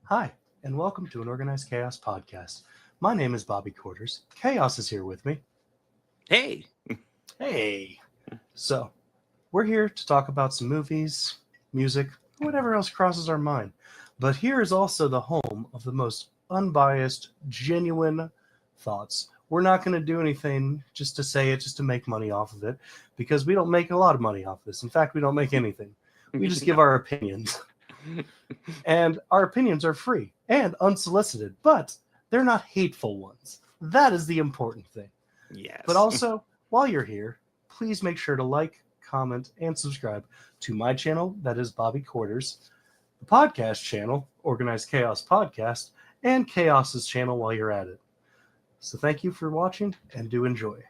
Hi, and welcome to an Organized Chaos podcast. My name is Bobby Quarters. Chaos is here with me. Hey. Hey. So, we're here to talk about some movies, music, whatever else crosses our mind. But here is also the home of the most unbiased, genuine thoughts. We're not going to do anything just to say it, just to make money off of it, because we don't make a lot of money off this. In fact, we don't make anything. We just give our opinions. And our opinions are free and unsolicited, but they're not hateful ones. That is the important thing. Yes. But also, while you're here, please make sure to like, comment, and subscribe to my channel, that is Bobby Quarters, the podcast channel, Organized Chaos Podcast, and Chaos's channel while you're at it. So thank you for watching, and do enjoy.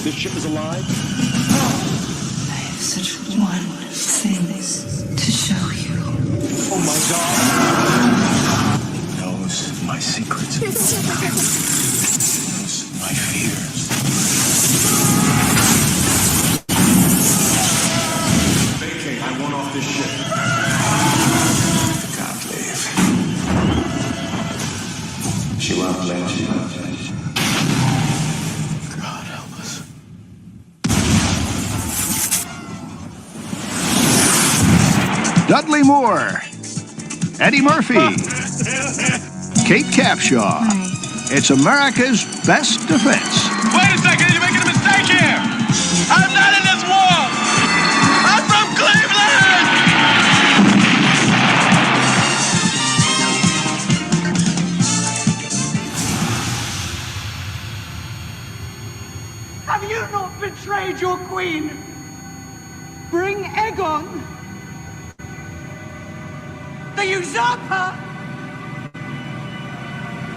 This ship is alive? I have such wonderful things to show you. Oh my God! It knows my secrets. It knows my fears. Vacate, I want off this ship. I can't leave. She won't let you. Dudley Moore, Eddie Murphy, Kate Capshaw. It's America's best defense. Wait a second, you're making a mistake here. I'm not in this war. I'm from Cleveland. Have you not betrayed your queen? Bring Egon, the usurper,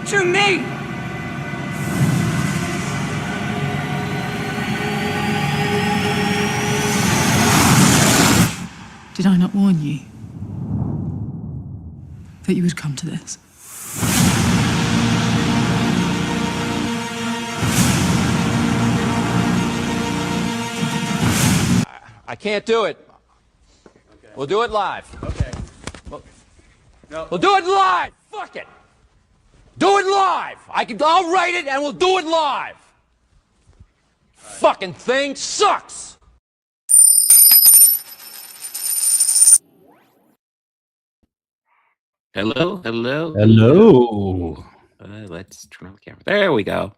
to me. Did I not warn you that you would come to this? I can't do it. Okay. We'll do it live. Okay. No. We'll do it live. Fuck it. Do it live. I'll write it and we'll do it live. Right. Fucking thing sucks. Hello. Hello. Let's turn on the camera. There we go.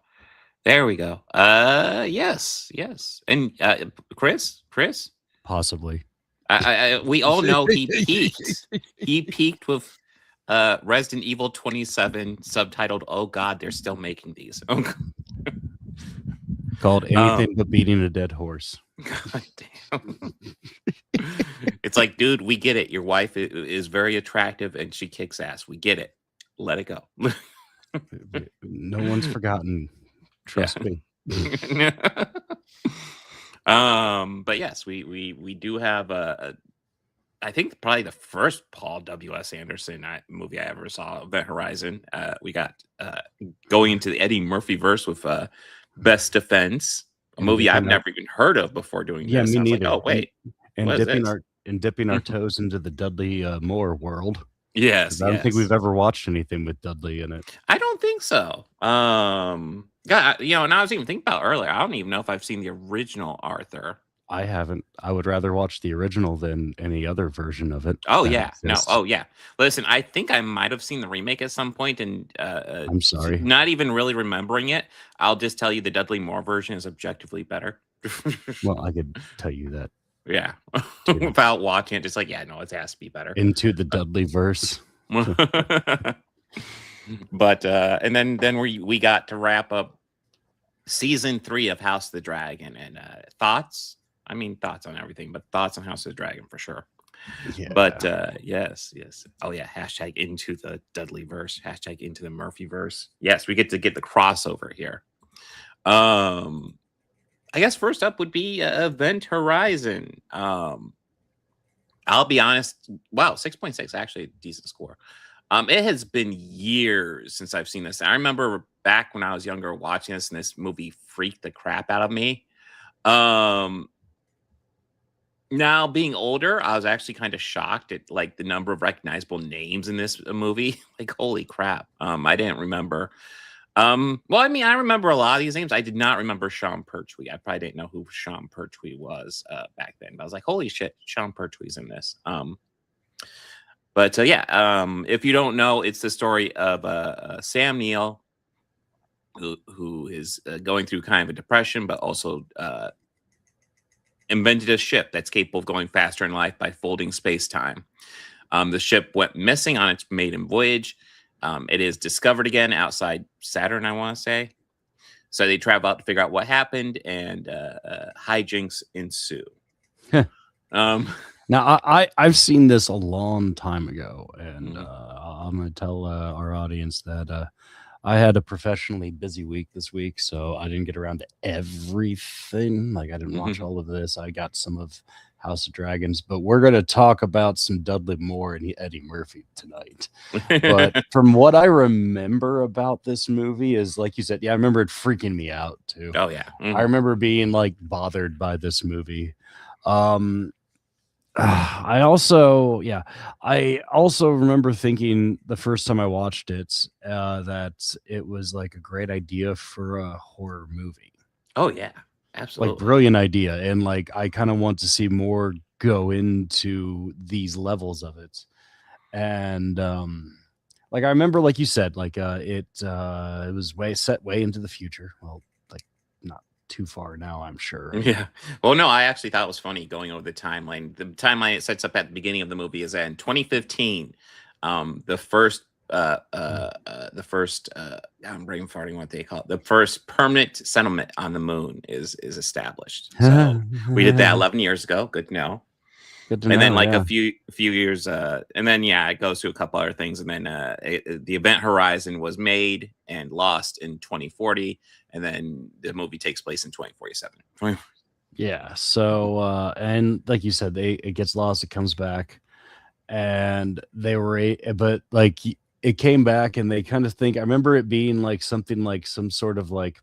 Yes. And Chris? Possibly. We all know he peaked. He peaked with Resident Evil 27, subtitled "Oh God, they're still making these." Called anything but beating a dead horse. God damn. It's like, dude, we get it. Your wife is very attractive and she kicks ass. We get it. Let it go. No one's forgotten. Trust me. But yes, we do have I think probably the first Paul W.S. Anderson movie I ever saw, Event Horizon. We got going into the Eddie Murphy verse with Best Defense, a movie I've never even heard of before doing yeah, this. Me I was neither. like, oh wait, and dipping our toes into the Dudley Moore world. Yes, I don't think yes. we've ever watched anything with Dudley in it. I don't think so. God, and I was even thinking about earlier. I don't even know if I've seen the original Arthur. I haven't. I would rather watch the original than any other version of it. Oh that yeah, no. exists. Oh yeah. Listen, I think I might have seen the remake at some point, and I'm sorry. not even really remembering it. I'll just tell you the Dudley Moore version is objectively better. Well, I could tell you that. Yeah, without watching it, just like no, it has to be better. Into the Dudley verse. But and then we got to wrap up season 3 of House of the Dragon, and thoughts. I mean, thoughts on everything, but thoughts on House of the Dragon for sure. Yeah. But yes. Oh yeah, hashtag into the Dudley verse, hashtag into the Murphy verse. Yes, we get to get the crossover here. I guess first up would be Event Horizon. I'll be honest. Wow, 6.6, actually a decent score. It has been years since I've seen this. I remember back when I was younger watching this, and this movie freaked the crap out of me. Now being older, I was actually kind of shocked at like the number of recognizable names in this movie. Like, holy crap. I didn't remember. Well, I mean, I remember a lot of these names. I did not remember Sean Pertwee. I probably didn't know who Sean Pertwee was back then. But I was like, holy shit, Sean Pertwee's in this. But if you don't know, it's the story of Sam Neill, who is going through kind of a depression, but also invented a ship that's capable of going faster in life by folding space-time. The ship went missing on its maiden voyage. It is discovered again outside Saturn, I want to say. So they travel out to figure out what happened, and hijinks ensue. Now, I've seen this a long time ago, and I'm going to tell our audience that I had a professionally busy week this week, so I didn't get around to everything. Like, I didn't watch all of this. I got some of House of Dragons, but we're going to talk about some Dudley Moore and Eddie Murphy tonight. But from what I remember about this movie is, like you said, I remember it freaking me out too. Oh yeah. I remember being like bothered by this movie. I also remember thinking the first time I watched it that it was like a great idea for a horror movie. Oh yeah, absolutely. Like, brilliant idea. And like, I kind of want to see more go into these levels of it. And like, I remember, like you said, like it was set way into the future. Well, like, not too far now, I'm sure. Yeah. Well, no, I actually thought it was funny going over the timeline. The timeline it sets up at the beginning of the movie is that in 2015, the first I'm brain farting what they call it. The first permanent settlement on the moon is established. So we did that 11 years ago. Good to know. Good to and know, then like yeah. a few years and then it goes through a couple other things, and then the Event Horizon was made and lost in 2040, and then the movie takes place in 2047. Yeah. So and like you said, it gets lost, it comes back, and they were but like it came back, and they kind of think, I remember it being like something like some sort of like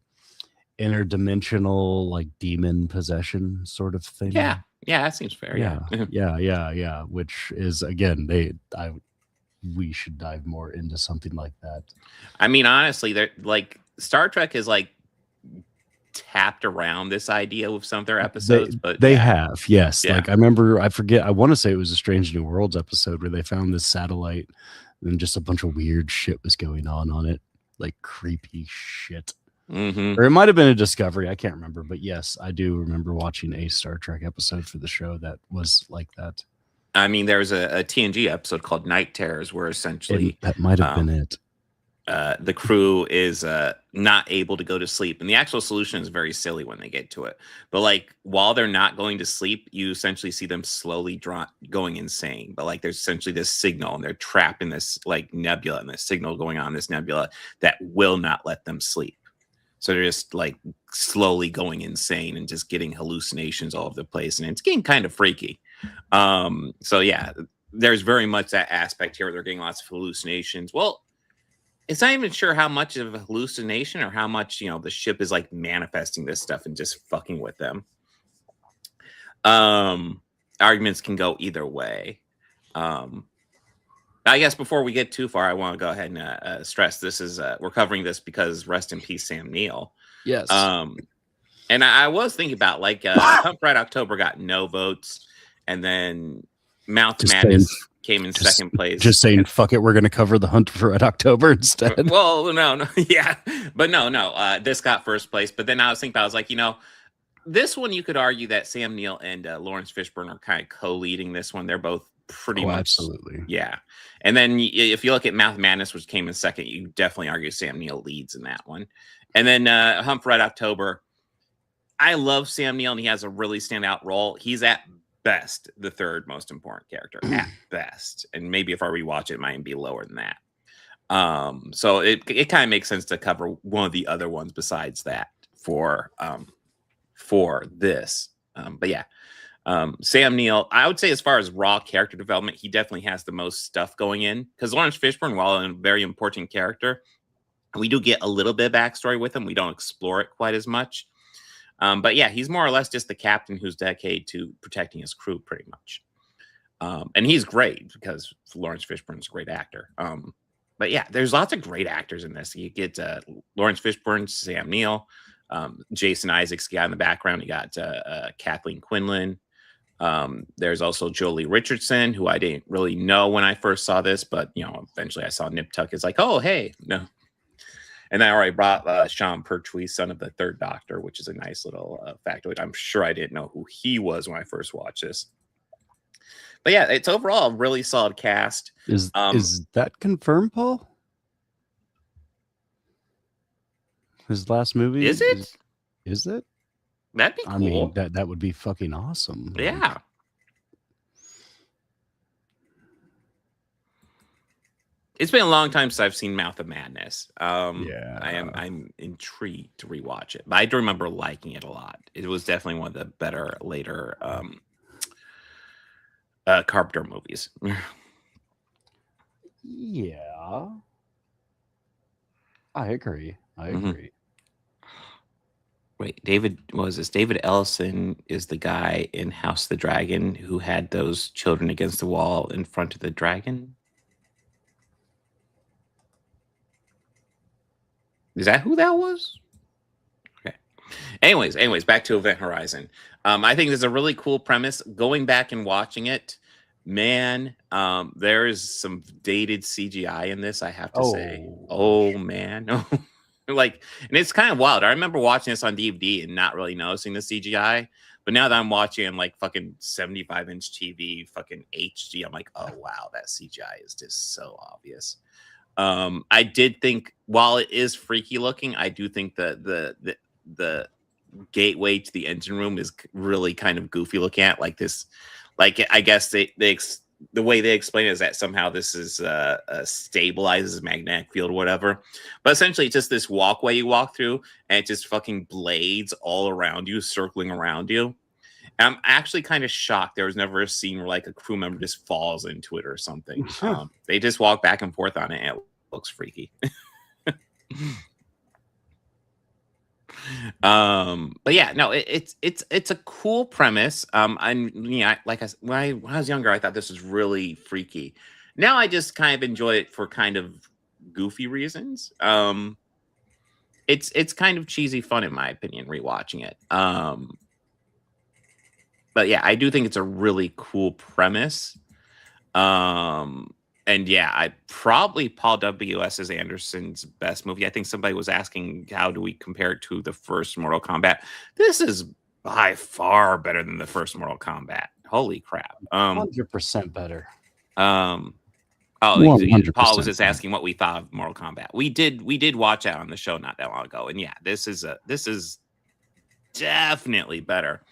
interdimensional like demon possession sort of thing. Yeah, that seems fair. Yeah. Which is, again, we should dive more into something like that. I mean, honestly, they're like, Star Trek is like tapped around this idea with some of their episodes, but they have, yes. Yeah. Like, I want to say it was a Strange New Worlds episode where they found this satellite and just a bunch of weird shit was going on it, like creepy shit. Or it might have been a Discovery, I can't remember, but yes, I do remember watching a Star Trek episode for the show that was like that. I mean, there's a TNG episode called Night Terrors where essentially that might have been it. The crew is not able to go to sleep, and the actual solution is very silly when they get to it. But like, while they're not going to sleep, you essentially see them slowly going insane. But like, there's essentially this signal, and they're trapped in this like nebula, and this signal going on in this nebula that will not let them sleep. So they're just like slowly going insane and just getting hallucinations all over the place, and it's getting kind of freaky. So yeah, there's very much that aspect here where they're getting lots of hallucinations. Well, it's not even sure how much of a hallucination or how much, the ship is like manifesting this stuff and just fucking with them. Arguments can go either way. I guess before we get too far, I want to go ahead and stress this is we're covering this because rest in peace, Sam Neill. Yes. And I was thinking about like Hunt for Red October got no votes, and then Mouth of Madness came in second place. Just saying, fuck it, we're going to cover the Hunt for Red October instead. Well, no, yeah, but no. This got first place. But then I was thinking, I was like, this one you could argue that Sam Neill and Lawrence Fishburne are kind of co-leading this one. They're both pretty much, absolutely, yeah. And then if you look at Mouth of Madness, which came in second, you definitely argue Sam Neill leads in that one. And then Hunt for Red October, I love Sam Neill, and he has a really standout role. He's at best the third most important character, at best. And maybe if I rewatch it, it might be lower than that. So it kind of makes sense to cover one of the other ones besides that for this. But yeah, Sam Neill, I would say as far as raw character development, he definitely has the most stuff going in, because Lawrence Fishburne, while a very important character, we do get a little bit of backstory with him. We don't explore it quite as much. But yeah, he's more or less just the captain who's dedicated to protecting his crew pretty much. And he's great because Lawrence Fishburne's a great actor. But yeah, there's lots of great actors in this. You get Lawrence Fishburne, Sam Neill, Jason Isaacs guy in the background. You got Kathleen Quinlan. There's also Jolie Richardson, who I didn't really know when I first saw this, but eventually I saw Nip Tuck. It's like, oh, hey, no. And I already brought Sean Pertwee, son of the Third Doctor, which is a nice little factoid. I'm sure I didn't know who he was when I first watched this. But yeah, it's overall a really solid cast. Is that confirmed, Paul? His last movie? Is it? Is it? That'd be cool. I mean, that would be fucking awesome. Yeah. It's been a long time since I've seen Mouth of Madness. Yeah. I'm intrigued to rewatch it. But I do remember liking it a lot. It was definitely one of the better later Carpenter movies. Yeah. I agree. Wait, David Ellison is the guy in House of the Dragon who had those children against the wall in front of the dragon? Is that who that was? Okay. Anyways, back to Event Horizon. I think there's a really cool premise. Going back and watching it, man, there is some dated CGI in this, I have to say. Oh, man. Like, and it's kind of wild. I remember watching this on DVD and not really noticing the CGI. But now that I'm watching on like fucking 75-inch TV, fucking HD, I'm like, oh, wow, that CGI is just so obvious. I did think, while it is freaky looking, I do think that the gateway to the engine room is really kind of goofy looking at. Like this, like I guess the way they explain it is that somehow this is stabilizes magnetic field or whatever. But essentially, it's just this walkway you walk through, and it just fucking blades all around you, circling around you. And I'm actually kind of shocked there was never a scene where like a crew member just falls into it or something. They just walk back and forth on it, and it looks freaky. But yeah, no, it's a cool premise. When I was younger, I thought this was really freaky. Now I just kind of enjoy it for kind of goofy reasons. It's kind of cheesy fun in my opinion, rewatching it. But yeah, I do think it's a really cool premise. And yeah, I probably Paul W.S. Anderson's best movie. I think somebody was asking, how do we compare it to the first Mortal Kombat? This is by far better than the first Mortal Kombat. Holy crap. 100% better. Paul was just asking what we thought of Mortal Kombat. We did watch that on the show not that long ago. And yeah, this is definitely better.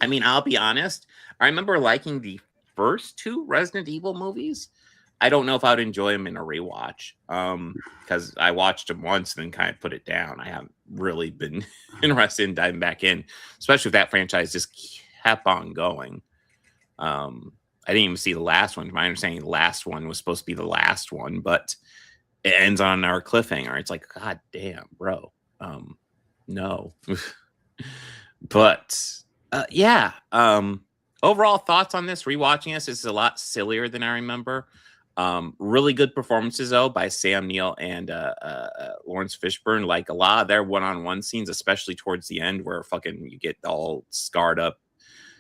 I mean, I'll be honest. I remember liking the first two Resident Evil movies. I don't know if I would enjoy them in a rewatch because I watched them once and then kind of put it down. I haven't really been interested in diving back in, especially if that franchise just kept on going. I didn't even see the last one. My understanding, the last one was supposed to be the last one, but it ends on our cliffhanger. It's like, God damn, bro. No. But yeah. Overall thoughts on this, rewatching this is a lot sillier than I remember. Really good performances though by Sam Neill and Lawrence Fishburne. Like a lot of their one-on-one scenes, especially towards the end, where fucking you get all scarred up,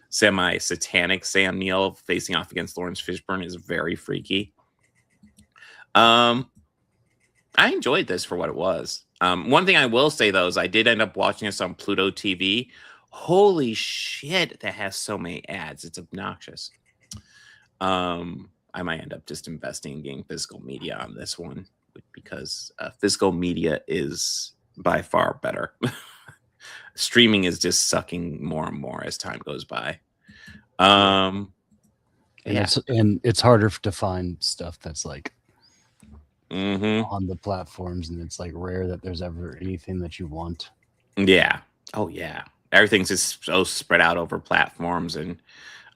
semi-satanic Sam Neill facing off against Lawrence Fishburne is very freaky. I enjoyed this for what it was. One thing I will say though is I did end up watching this on Pluto TV. Holy shit, that has so many ads. It's obnoxious. I might end up just investing in getting physical media on this one because physical media is by far better. Streaming is just sucking more and more as time goes by. And it's harder to find stuff that's like on the platforms, and it's like rare that there's ever anything that you want. Yeah. Oh yeah. Everything's just so spread out over platforms, and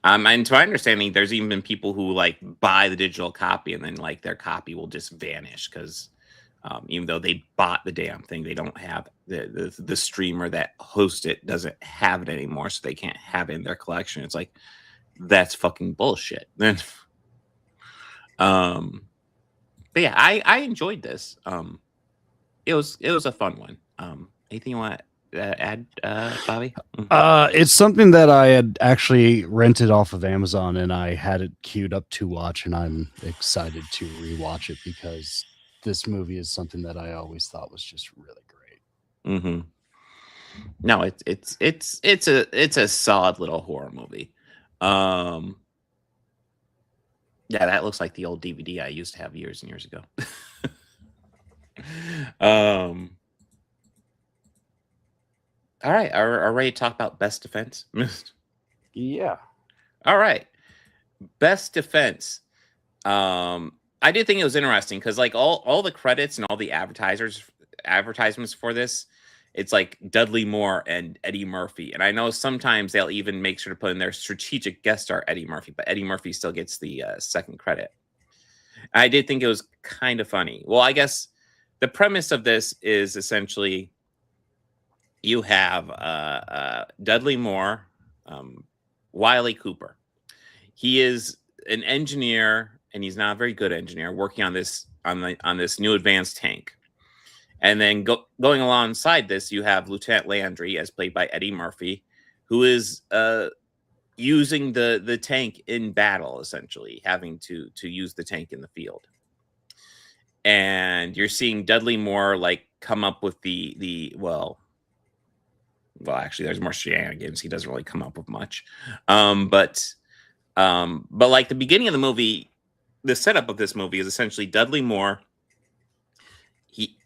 to my understanding, there's even been people who like buy the digital copy and then like their copy will just vanish because even though they bought the damn thing, they don't have the streamer that hosts it doesn't have it anymore, so they can't have it in their collection. It's like that's fucking bullshit. Then, but yeah, I enjoyed this. It was a fun one. Anything you want to add, Bobby? It's something that I had actually rented off of Amazon, and I had it queued up to watch, and I'm excited to rewatch it because this movie is something that I always thought was just really great. Mm-hmm. No, it's a solid little horror movie. Yeah, that looks like the old DVD I used to have years and years ago. All right, are ready to talk about best defense? Yeah. All right, best defense. I did think it was interesting because like all the credits and all the advertisements for this, it's like Dudley Moore and Eddie Murphy. And I know sometimes they'll even make sure to put in their strategic guest star Eddie Murphy, but Eddie Murphy still gets the second credit. I did think it was kind of funny. Well, I guess the premise of this is essentially you have Dudley Moore, Wiley Cooper. He is an engineer, and he's not a very good engineer, working on this new advanced tank. And then going alongside this, you have Lieutenant Landry, as played by Eddie Murphy, who is using the tank in battle, essentially having to use the tank in the field. And you're seeing Dudley Moore like come up with well, actually, there's more shenanigans. He doesn't really come up with much, but like the beginning of the movie, the setup of this movie is essentially Dudley Moore.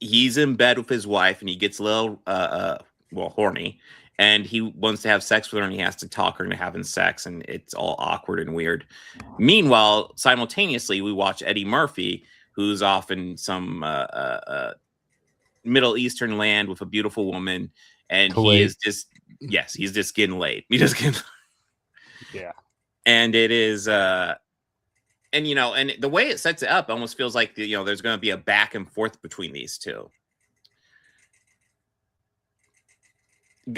He's in bed with his wife, and he gets a little horny, and he wants to have sex with her, and he has to talk her into having sex, and it's all awkward and weird. Meanwhile, simultaneously, we watch Eddie Murphy, who's off in some Middle Eastern land with a beautiful woman, and he is just he's just getting laid. He just getting and it is and and the way it sets it up almost feels like there's going to be a back and forth between these two.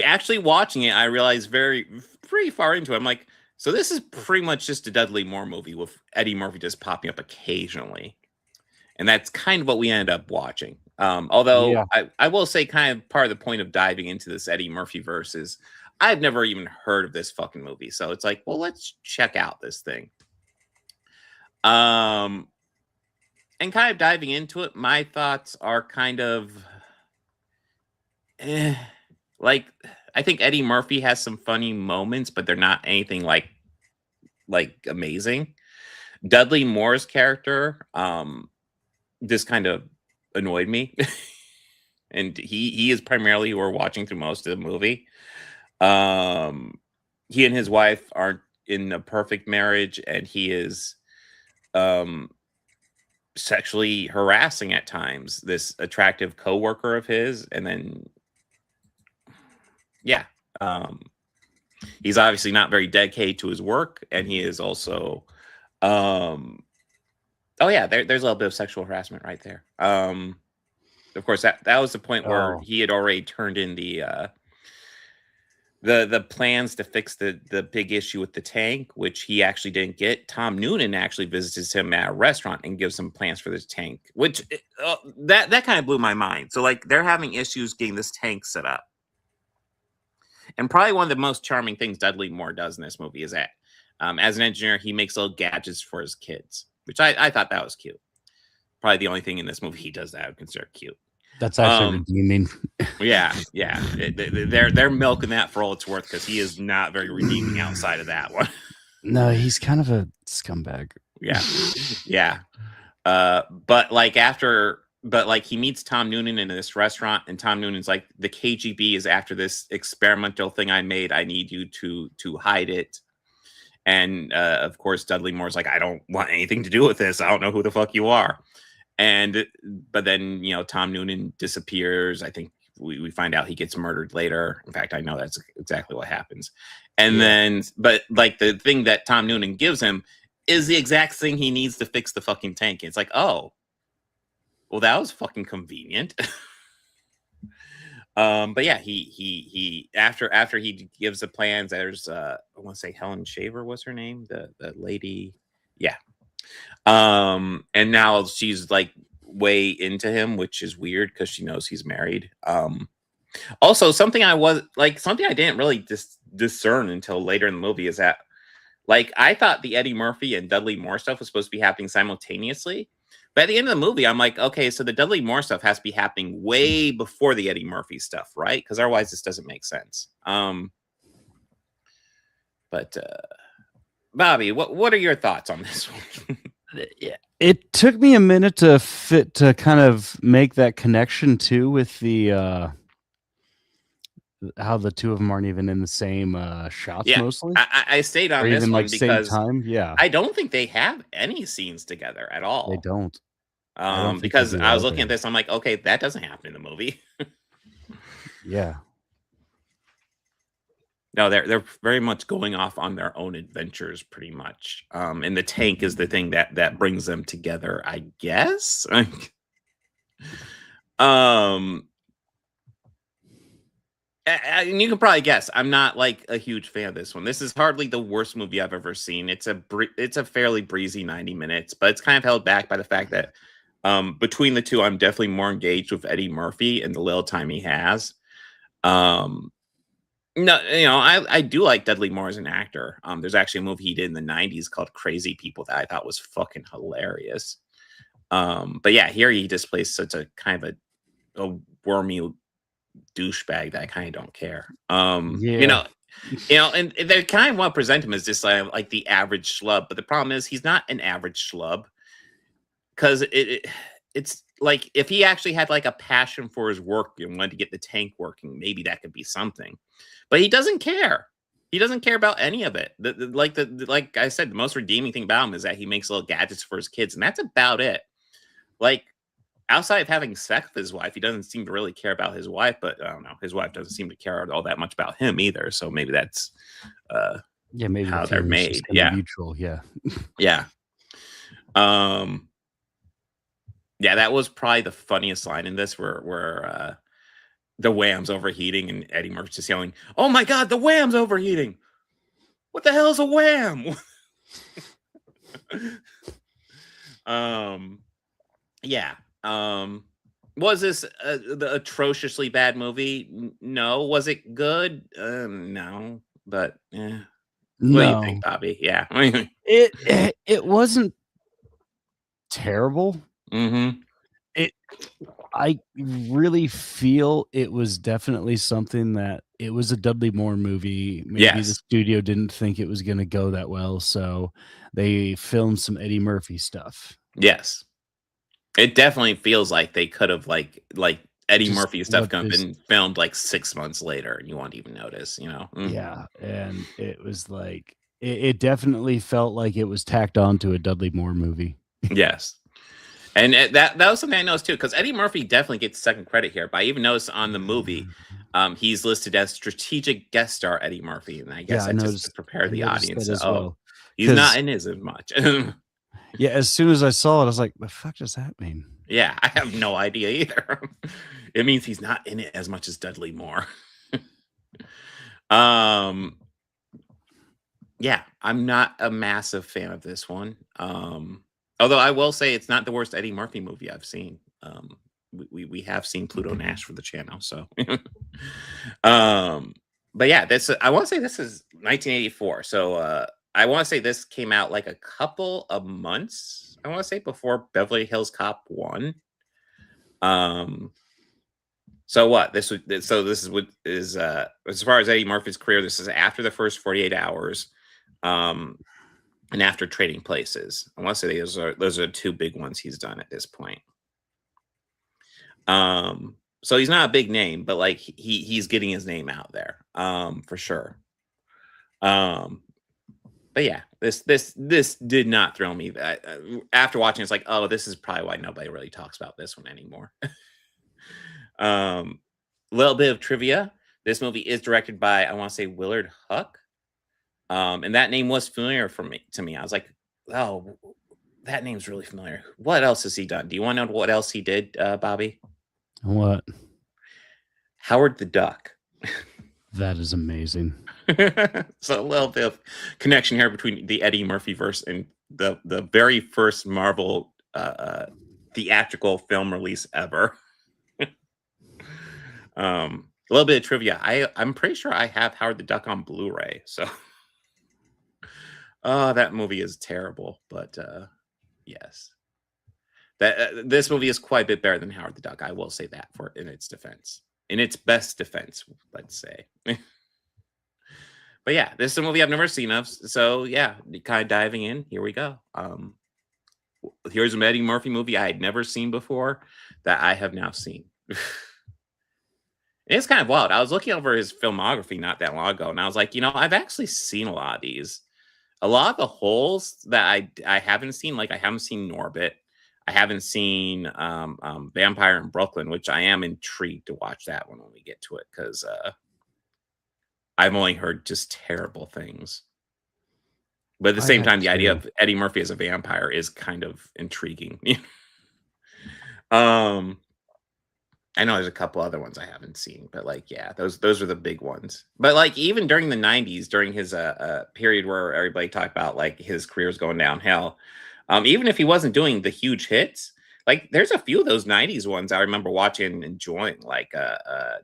Actually watching it, I realized pretty far into it, I'm like, so this is pretty much just a Dudley Moore movie with Eddie Murphy just popping up occasionally. And that's kind of what we ended up watching. Although I will say kind of part of the point of diving into this Eddie Murphy verse is I've never even heard of this fucking movie. So it's like, well, let's check out this thing. And kind of diving into it, my thoughts are kind of like, I think Eddie Murphy has some funny moments, but they're not anything like amazing. Dudley Moore's character just kind of annoyed me. And he is primarily who we're watching through most of the movie. He and his wife aren't in a perfect marriage, and he is sexually harassing at times this attractive coworker of his, and then he's obviously not very dedicated to his work, and he is also there's a little bit of sexual harassment right there. Of course, that was the point where he had already turned in the the plans to fix the big issue with the tank, which he actually didn't get. Tom Noonan actually visits him at a restaurant and gives him plans for this tank, which that kind of blew my mind. So like they're having issues getting this tank set up. And probably one of the most charming things Dudley Moore does in this movie is that as an engineer, he makes little gadgets for his kids, which I thought that was cute. Probably the only thing in this movie he does that I would consider cute. That's actually redeeming. Yeah. They're milking that for all it's worth because he is not very redeeming outside of that one. No, he's kind of a scumbag. Yeah. But he meets Tom Noonan in this restaurant, and Tom Noonan's like, the KGB is after this experimental thing I made. I need you to hide it. And of course, Dudley Moore's like, I don't want anything to do with this. I don't know who the fuck you are. But then, Tom Noonan disappears. I think we find out he gets murdered later. In fact, I know that's exactly what happens. And then, but like the thing that Tom Noonan gives him is the exact thing he needs to fix the fucking tank. It's like, oh, well, that was fucking convenient. But yeah, he after he gives the plans, there's I want to say Helen Shaver was her name, the lady. Yeah. And now she's like way into him, which is weird because she knows he's married. Also something I didn't really discern until later in the movie is that like I thought the Eddie Murphy and Dudley Moore stuff was supposed to be happening simultaneously. But at the end of the movie, I'm like, okay, so the Dudley Moore stuff has to be happening way before the Eddie Murphy stuff, right? Because otherwise this doesn't make sense. But Bobby, what are your thoughts on this one? It took me a minute to kind of make that connection too with the how the two of them aren't even in the same shots mostly. I stayed on or this even one like because same time. Yeah, I don't think they have any scenes together at all. they don't. Because I was looking at this, I'm like, okay, that doesn't happen in the movie. Yeah. No, they're very much going off on their own adventures, pretty much. And the tank is the thing that brings them together, I guess. And you can probably guess, I'm not like a huge fan of this one. This is hardly the worst movie I've ever seen. It's a fairly breezy 90 minutes, but it's kind of held back by the fact that between the two, I'm definitely more engaged with Eddie Murphy and the little time he has. No, I do like Dudley Moore as an actor. There's actually a movie he did in the 90s called Crazy People that I thought was fucking hilarious. But yeah, here he displays such a kind of a wormy douchebag that I kind of don't care. And they kind of want to present him as just like the average schlub, but the problem is he's not an average schlub because it's like if he actually had like a passion for his work and wanted to get the tank working, maybe that could be something. But he doesn't care. He doesn't care about any of it. Like I said, the most redeeming thing about him is that he makes little gadgets for his kids, and that's about it. Like outside of having sex with his wife, he doesn't seem to really care about his wife. But I don't know, his wife doesn't seem to care all that much about him either. So maybe that's maybe how they're made. Mutual, yeah. Yeah, that was probably the funniest line in this, where the Wham's overheating and Eddie Murphy's just yelling, "Oh my God, the Wham's overheating! What the hell is a Wham?" Yeah. Was this the atrociously bad movie? No. Was it good? No. But yeah. What do you think, Bobby? Yeah. It wasn't terrible. Mm-hmm. I really feel it was definitely something that it was a Dudley Moore movie. Maybe the studio didn't think it was going to go that well, so they filmed some Eddie Murphy stuff. Yes, it definitely feels like they could have like Eddie Murphy stuff could have been filmed like 6 months later, and you won't even notice. Yeah, and it was like it definitely felt like it was tacked on to a Dudley Moore movie. Yes. And that was something I noticed too, because Eddie Murphy definitely gets second credit here. But I even noticed on the movie, he's listed as strategic guest star Eddie Murphy, and I guess that's just to prepare the audience. He's not in it as much. Yeah, as soon as I saw it, I was like, "The fuck does that mean?" Yeah, I have no idea either. It means he's not in it as much as Dudley Moore. Yeah, I'm not a massive fan of this one. Although I will say it's not the worst Eddie Murphy movie I've seen. We have seen Pluto Nash for the channel, so. But yeah, this I want to say this is 1984. So I want to say this came out like a couple of months. I want to say before Beverly Hills Cop 1. So what this is what is as far as Eddie Murphy's career, this is after the first 48 hours. And after Trading Places. I want to say those are two big ones he's done at this point. So he's not a big name, but like he's getting his name out there, for sure. But yeah, this did not thrill me. After watching, it's like, oh, this is probably why nobody really talks about this one anymore. Little bit of trivia: this movie is directed by, I want to say, Willard Huck. And that name was familiar to me. I was like, oh, that name's really familiar. What else has he done? Do you want to know what else he did, Bobby? What? Howard the Duck. That is amazing. So a little bit of connection here between the Eddie Murphy verse and the very first Marvel theatrical film release ever. A little bit of trivia. I'm pretty sure I have Howard the Duck on Blu-ray. So, that movie is terrible. But yes, this movie is quite a bit better than Howard the Duck. I will say that in its defense, in its best defense, let's say. But yeah, this is a movie I've never seen of. So yeah, kind of diving in. Here we go. Here's an Eddie Murphy movie I had never seen before that I have now seen. It's kind of wild. I was looking over his filmography not that long ago, and I was like, I've actually seen a lot of these. A lot of the holes that I haven't seen, like I haven't seen Norbit. I haven't seen Vampire in Brooklyn, which I am intrigued to watch that one when we get to it, because I've only heard just terrible things. But at the same time, the idea of Eddie Murphy as a vampire is kind of intriguing. I know there's a couple other ones I haven't seen, but like, yeah, those are the big ones. But like, even during the 90s, during his period where everybody talked about like his career was going downhill, even if he wasn't doing the huge hits, like there's a few of those 90s ones I remember watching and enjoying, like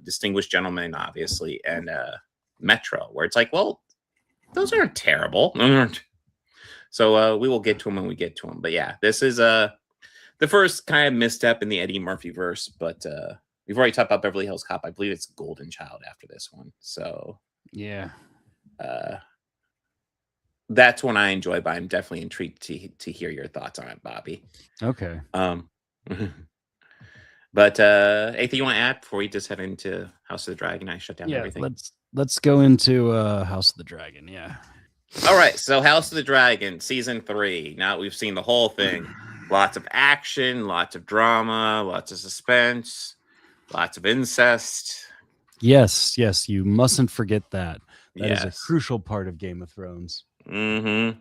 Distinguished Gentleman, obviously, and Metro, where it's like, well, those aren't terrible. So we will get to them when we get to them. But yeah, this is the first kind of misstep in the Eddie Murphy verse, but we've already talked about Beverly Hills Cop. I believe it's Golden Child after this one. So yeah, that's one I enjoy, but I'm definitely intrigued to hear your thoughts on it, Bobby. Okay. But anything you want to add before we just head into House of the Dragon? I shut down everything. Let's go into House of the Dragon. Yeah. All right. So House of the Dragon, season 3. Now we've seen the whole thing. Lots of action, lots of drama, lots of suspense, lots of incest. Yes, you mustn't forget that. That Yes. is a crucial part of Game of Thrones. Mm-hmm.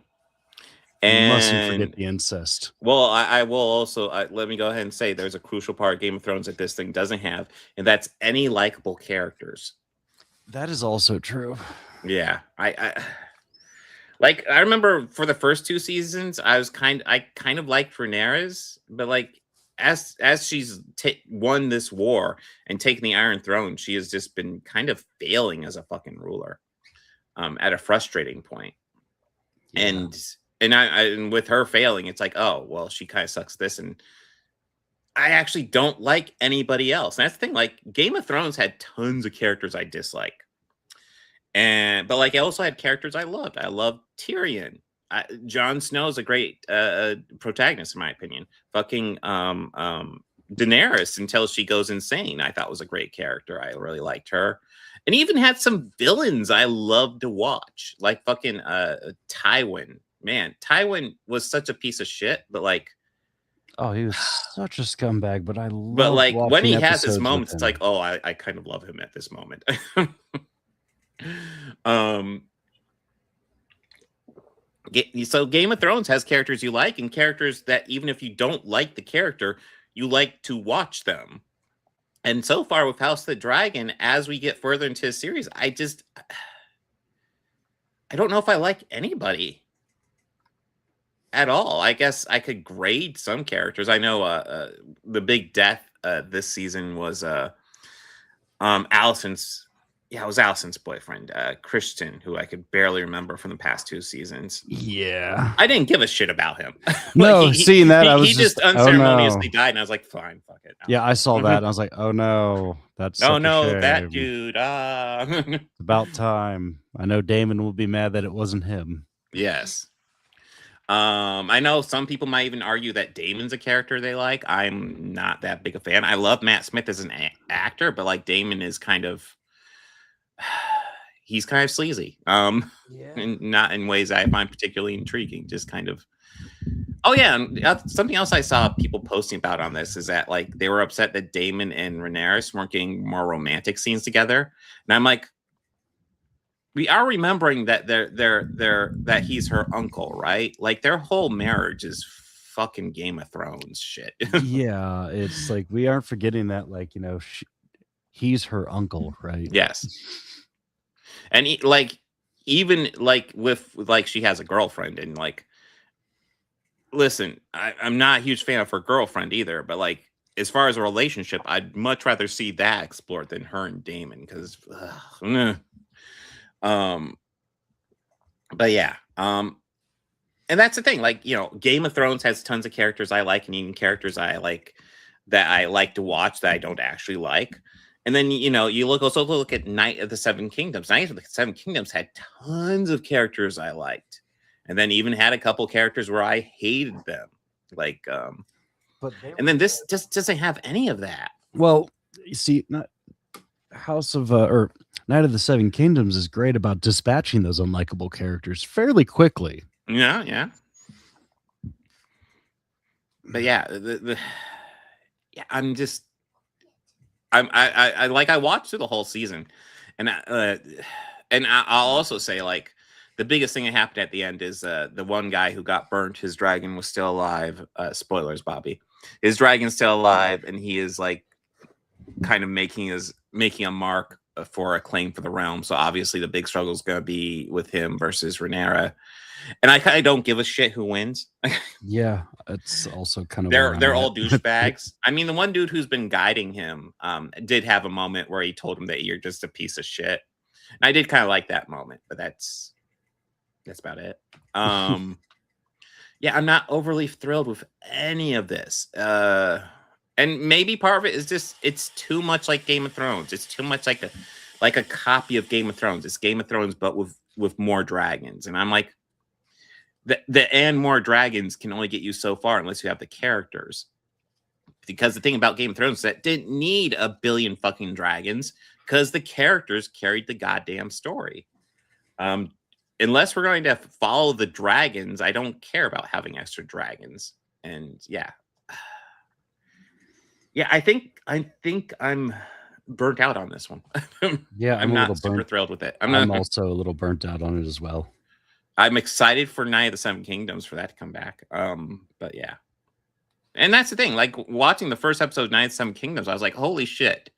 And you mustn't forget the incest. Well, I will also let me go ahead and say there's a crucial part of Game of Thrones that this thing doesn't have, and that's any likable characters. That is also true. Yeah, I remember for the first 2 seasons, I kind of liked Rhaenyra, but like as she's won this war and taken the Iron Throne, she has just been kind of failing as a fucking ruler, at a frustrating point. Yeah. And with her failing, it's like, oh well, she kind of sucks this, and I actually don't like anybody else. And that's the thing. Like Game of Thrones had tons of characters I dislike. But like I also had characters I loved. I loved Tyrion. Jon Snow is a great protagonist, in my opinion. Fucking Daenerys, until she goes insane, I thought was a great character. I really liked her, and even had some villains I loved to watch, like fucking Tywin. Man, Tywin was such a piece of shit, but like, oh, he was such a scumbag. But I love. But like when he has his episodes moments, with it's him. like, oh, I kind of love him at this moment. So Game of Thrones has characters you like and characters that even if you don't like the character, you like to watch them. And so far with House of the Dragon, as we get further into the series, I don't know if I like anybody at all. I guess I could grade some characters. I know the big death this season was Allison's. Yeah, it was Allison's boyfriend, Christian, who I could barely remember from the past 2 seasons. Yeah. I didn't give a shit about him. No, seeing that, I was he just unceremoniously died, and I was like, fine, fuck it. Yeah, I saw that, and I was like, oh no, that's Oh such no, a shame. that dude. It's about time. I know Damon will be mad that it wasn't him. Yes. I know some people might even argue that Damon's a character they like. I'm not that big a fan. I love Matt Smith as an actor, but like Damon is kind of he's kind of sleazy. And not in ways I find particularly intriguing. Just kind of. Oh yeah, and something else I saw people posting about on this is that like they were upset that Damon and Rhaenyra weren't getting more romantic scenes together, and I'm like, we are remembering that that he's her uncle, right? Like their whole marriage is fucking Game of Thrones shit. Yeah, it's like we aren't forgetting that, like, you know, he's her uncle, right? Yes. And like even like with like she has a girlfriend, and like listen, I'm not a huge fan of her girlfriend either, but like as far as a relationship, I'd much rather see that explored than her and Damon, because but yeah, and that's the thing, like, you know, Game of Thrones has tons of characters I like, and even characters I like that I like to watch that I don't actually like. And then, you know, you also look at Night of the Seven Kingdoms. Night of the Seven Kingdoms had tons of characters I liked, and then even had a couple characters where I hated them, like and then this just doesn't have any of that. Well, you see, not House of or Night of the Seven Kingdoms is great about dispatching those unlikable characters fairly quickly. Yeah. But yeah, yeah, I watched through the whole season, and I'll also say, like, the biggest thing that happened at the end is the one guy who got burnt, his dragon was still alive. Spoilers, Bobby. His dragon's still alive, and he is like kind of making a mark for a claim for the realm. So obviously the big struggle is going to be with him versus Rhaenyra. And I kind of don't give a shit who wins. Yeah, it's also kind of they're all douchebags. I mean, the one dude who's been guiding him did have a moment where he told him that you're just a piece of shit. And I did kind of like that moment, but that's about it. Yeah, I'm not overly thrilled with any of this. And maybe part of it is just it's too much like Game of Thrones. It's too much like a copy of Game of Thrones. It's Game of Thrones, but with more dragons. And I'm like, the and more dragons can only get you so far unless you have the characters. Because the thing about Game of Thrones is that didn't need a billion fucking dragons, because the characters carried the goddamn story. Unless we're going to follow the dragons, I don't care about having extra dragons. And yeah. Yeah, I think I'm burnt out on this one. Yeah, I'm not super thrilled with it. I'm also a little burnt out on it as well. I'm excited for Night of the Seven Kingdoms for that to come back. But yeah. And that's the thing. Like, watching the first episode of Night of the Seven Kingdoms, I was like, holy shit.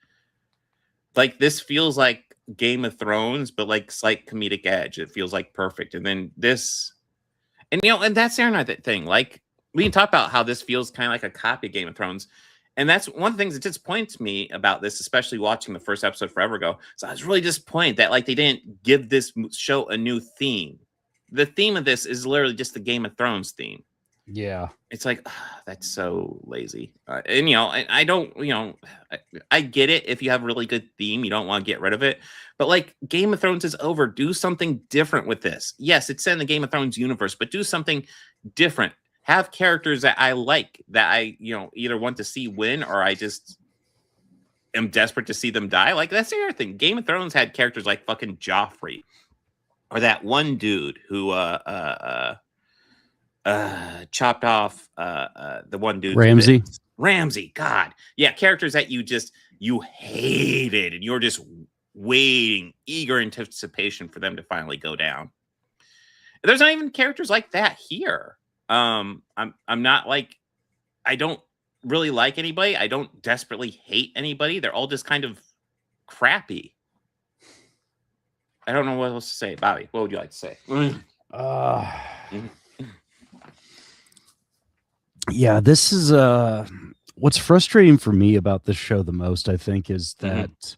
Like, this feels like Game of Thrones, but like slight comedic edge. It feels like perfect. And then this, and you know, and that's the other thing. Like, we can talk about how this feels kind of like a copy of Game of Thrones. And that's one of the things that disappoints me about this, especially watching the first episode forever ago. So I was really disappointed that like they didn't give this show a new theme. The theme of this is literally just the Game of Thrones theme. Yeah, it's like that's so lazy. And you know, I don't, you know, I get it. If you have a really good theme, you don't want to get rid of it. But like, Game of Thrones is over. Do something different with this. Yes, it's in the Game of Thrones universe, but do something different. Have characters that I like, that I, you know, either want to see win or I just am desperate to see them die. Like, that's the other thing. Game of Thrones had characters like fucking Joffrey, or that one dude who chopped off the one dude, Ramsay. God, yeah, characters that you hated, and you're just waiting, eager anticipation for them to finally go down. There's not even characters like that here. I'm not like, I don't really like anybody. I don't desperately hate anybody. They're all just kind of crappy. I don't know what else to say. Bobby, what would you like to say? Yeah, this is what's frustrating for me about this show the most, I think, is that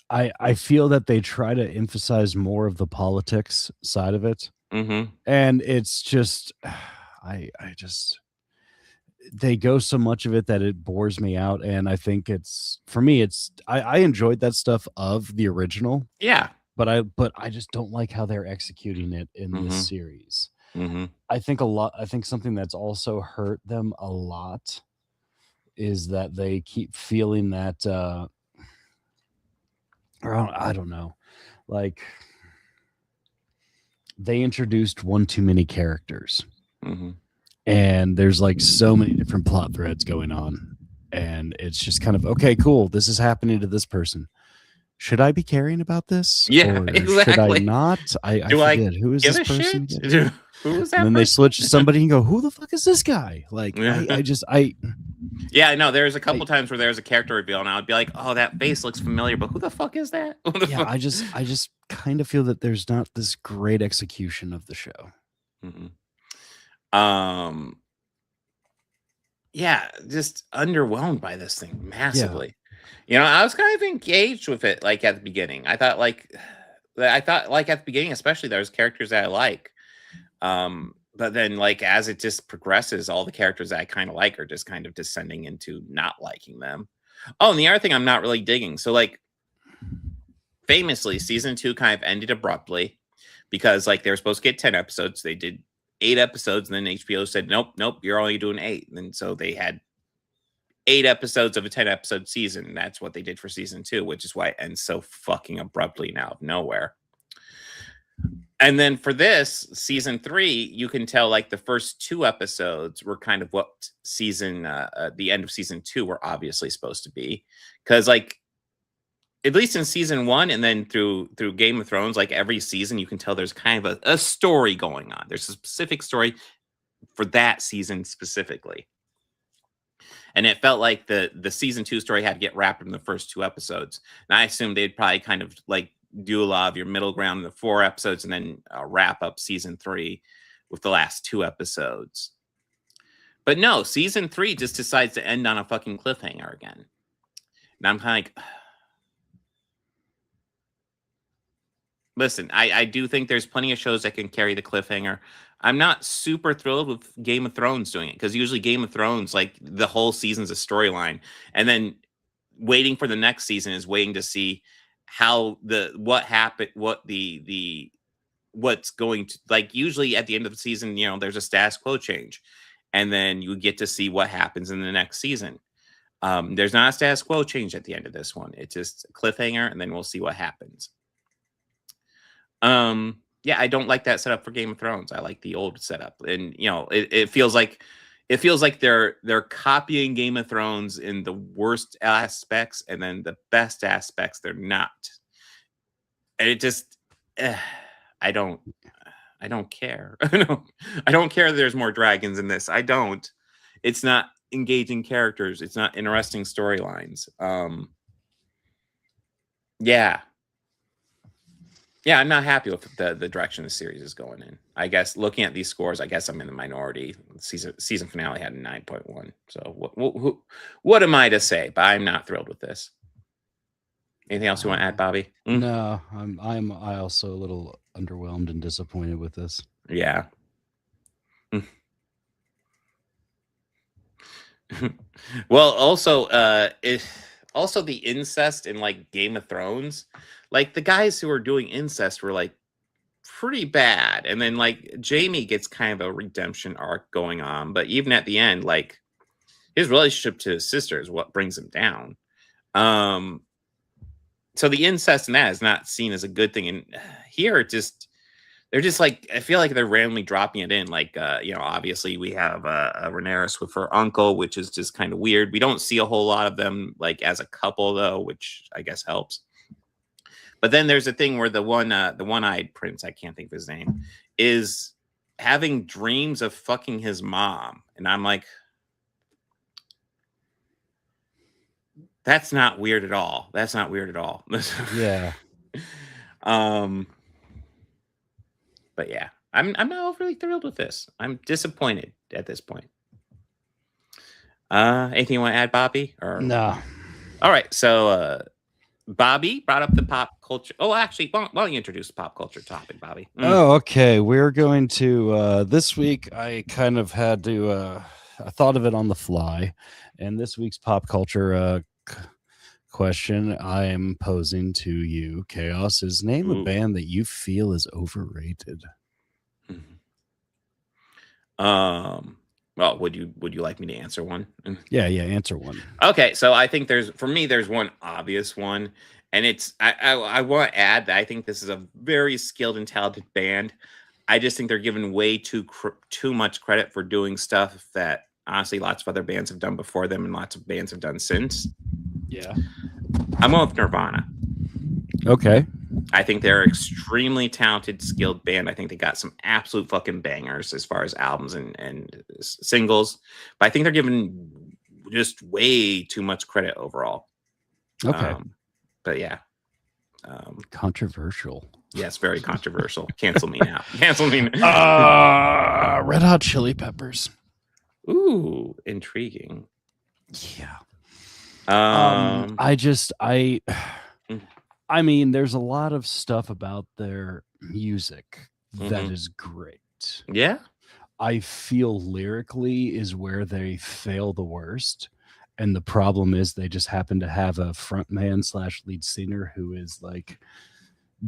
I feel that they try to emphasize more of the politics side of it. And it's just I just they go so much of it that it bores me out. And I think it's for me, it's I enjoyed that stuff of the original. Yeah. But I just don't like how they're executing it in this series. I think something that's also hurt them a lot is that they keep feeling that or I don't know, like they introduced one too many characters. And there's like so many different plot threads going on, and it's just kind of okay, cool, this is happening to this person. Should I be caring about this? Yeah, or exactly. should I not? I forget who is this person. Who is that? And then they switch to somebody and go, "Who the fuck is this guy?" Like, Yeah, no. There's a couple times where there's a character reveal, and I would be like, "Oh, that face looks familiar, but who the fuck is that?" Yeah, I just kind of feel that there's not this great execution of the show. Yeah, just underwhelmed by this thing massively. You know, I was kind of engaged with it like at the beginning. I thought like at the beginning, especially there's characters that I like. But then like as it just progresses, all the characters that I kind of like are just kind of descending into not liking them. Oh, and the other thing I'm not really digging. So like famously, season 2 kind of ended abruptly because like they were supposed to get 10 episodes. They did 8 episodes, and then HBO said, nope, you're only doing 8. And so they had 8 episodes of a 10 episode season. And that's what they did for season 2, which is why it ends so fucking abruptly and out of nowhere. And then for this season 3, you can tell like the first 2 episodes were kind of what the end of season 2 were obviously supposed to be. Cause like, at least in season 1 and then through Game of Thrones, like every season, you can tell there's kind of a story going on. There's a specific story for that season specifically. And it felt like the season 2 story had to get wrapped in the first 2 episodes. And I assumed they'd probably kind of like do a lot of your middle ground in the 4 episodes and then wrap up season 3 with the last 2 episodes. But no, season 3 just decides to end on a fucking cliffhanger again. And I'm kind of like, listen, I do think there's plenty of shows that can carry the cliffhanger. I'm not super thrilled with Game of Thrones doing it because usually Game of Thrones, like the whole season's a storyline, and then waiting for the next season is waiting to see how what's going to, like, usually at the end of the season, you know, there's a status quo change, and then you get to see what happens in the next season. There's not a status quo change at the end of this one. It's just a cliffhanger, and then we'll see what happens. Yeah, I don't like that setup for Game of Thrones. I like the old setup, and you know, it feels like they're copying Game of Thrones in the worst aspects, and then the best aspects they're not. And it just, I don't care. I don't care that there's more dragons in this. I don't. It's not engaging characters. It's not interesting storylines. Yeah, I'm not happy with the direction the series is going in. I guess looking at these scores, I guess I'm in the minority. Season finale had a 9.1. So what am I to say? But I'm not thrilled with this. Anything else you want to add, Bobby? No, I'm also a little underwhelmed and disappointed with this. Yeah. Well, also the incest in like Game of Thrones, like the guys who are doing incest were like pretty bad, and then like Jaime gets kind of a redemption arc going on, but even at the end, like his relationship to his sister is what brings him down. So the incest in that is not seen as a good thing, and here they're just like, I feel like they're randomly dropping it in. Like, you know, obviously we have Rhaenyra with her uncle, which is just kind of weird. We don't see a whole lot of them like as a couple though, which I guess helps. But then there's a thing where the one-eyed prince, I can't think of his name, is having dreams of fucking his mom. And I'm like, that's not weird at all. That's not weird at all. Yeah. But yeah, I'm not overly thrilled with this. I'm disappointed at this point. Anything you want to add, Bobby? Or No. All right, so Bobby brought up the pop culture. Oh, actually, why don't you introduce the pop culture topic, Bobby? Oh, okay. We're going to this week. I kind of had to. I thought of it on the fly, and this week's pop culture question I am posing to you, Chaos, is name a band that you feel is overrated. Well, would you like me to answer one? Yeah, answer one. Okay, so I think there's one obvious one, and it's I want to add that I think this is a very skilled and talented band. I just think they're given way too much credit for doing stuff that honestly lots of other bands have done before them and lots of bands have done since. Yeah, I'm going with Nirvana. Okay. I think they're an extremely talented, skilled band. I think they got some absolute fucking bangers as far as albums and singles. But I think they're given just way too much credit overall. Okay. But yeah. Controversial. Yes, very controversial. Cancel me now. Cancel me now. Red Hot Chili Peppers. Ooh, intriguing. Yeah. I mean, there's a lot of stuff about their music that is great. Yeah. I feel lyrically is where they fail the worst. And the problem is they just happen to have a frontman / lead singer who is like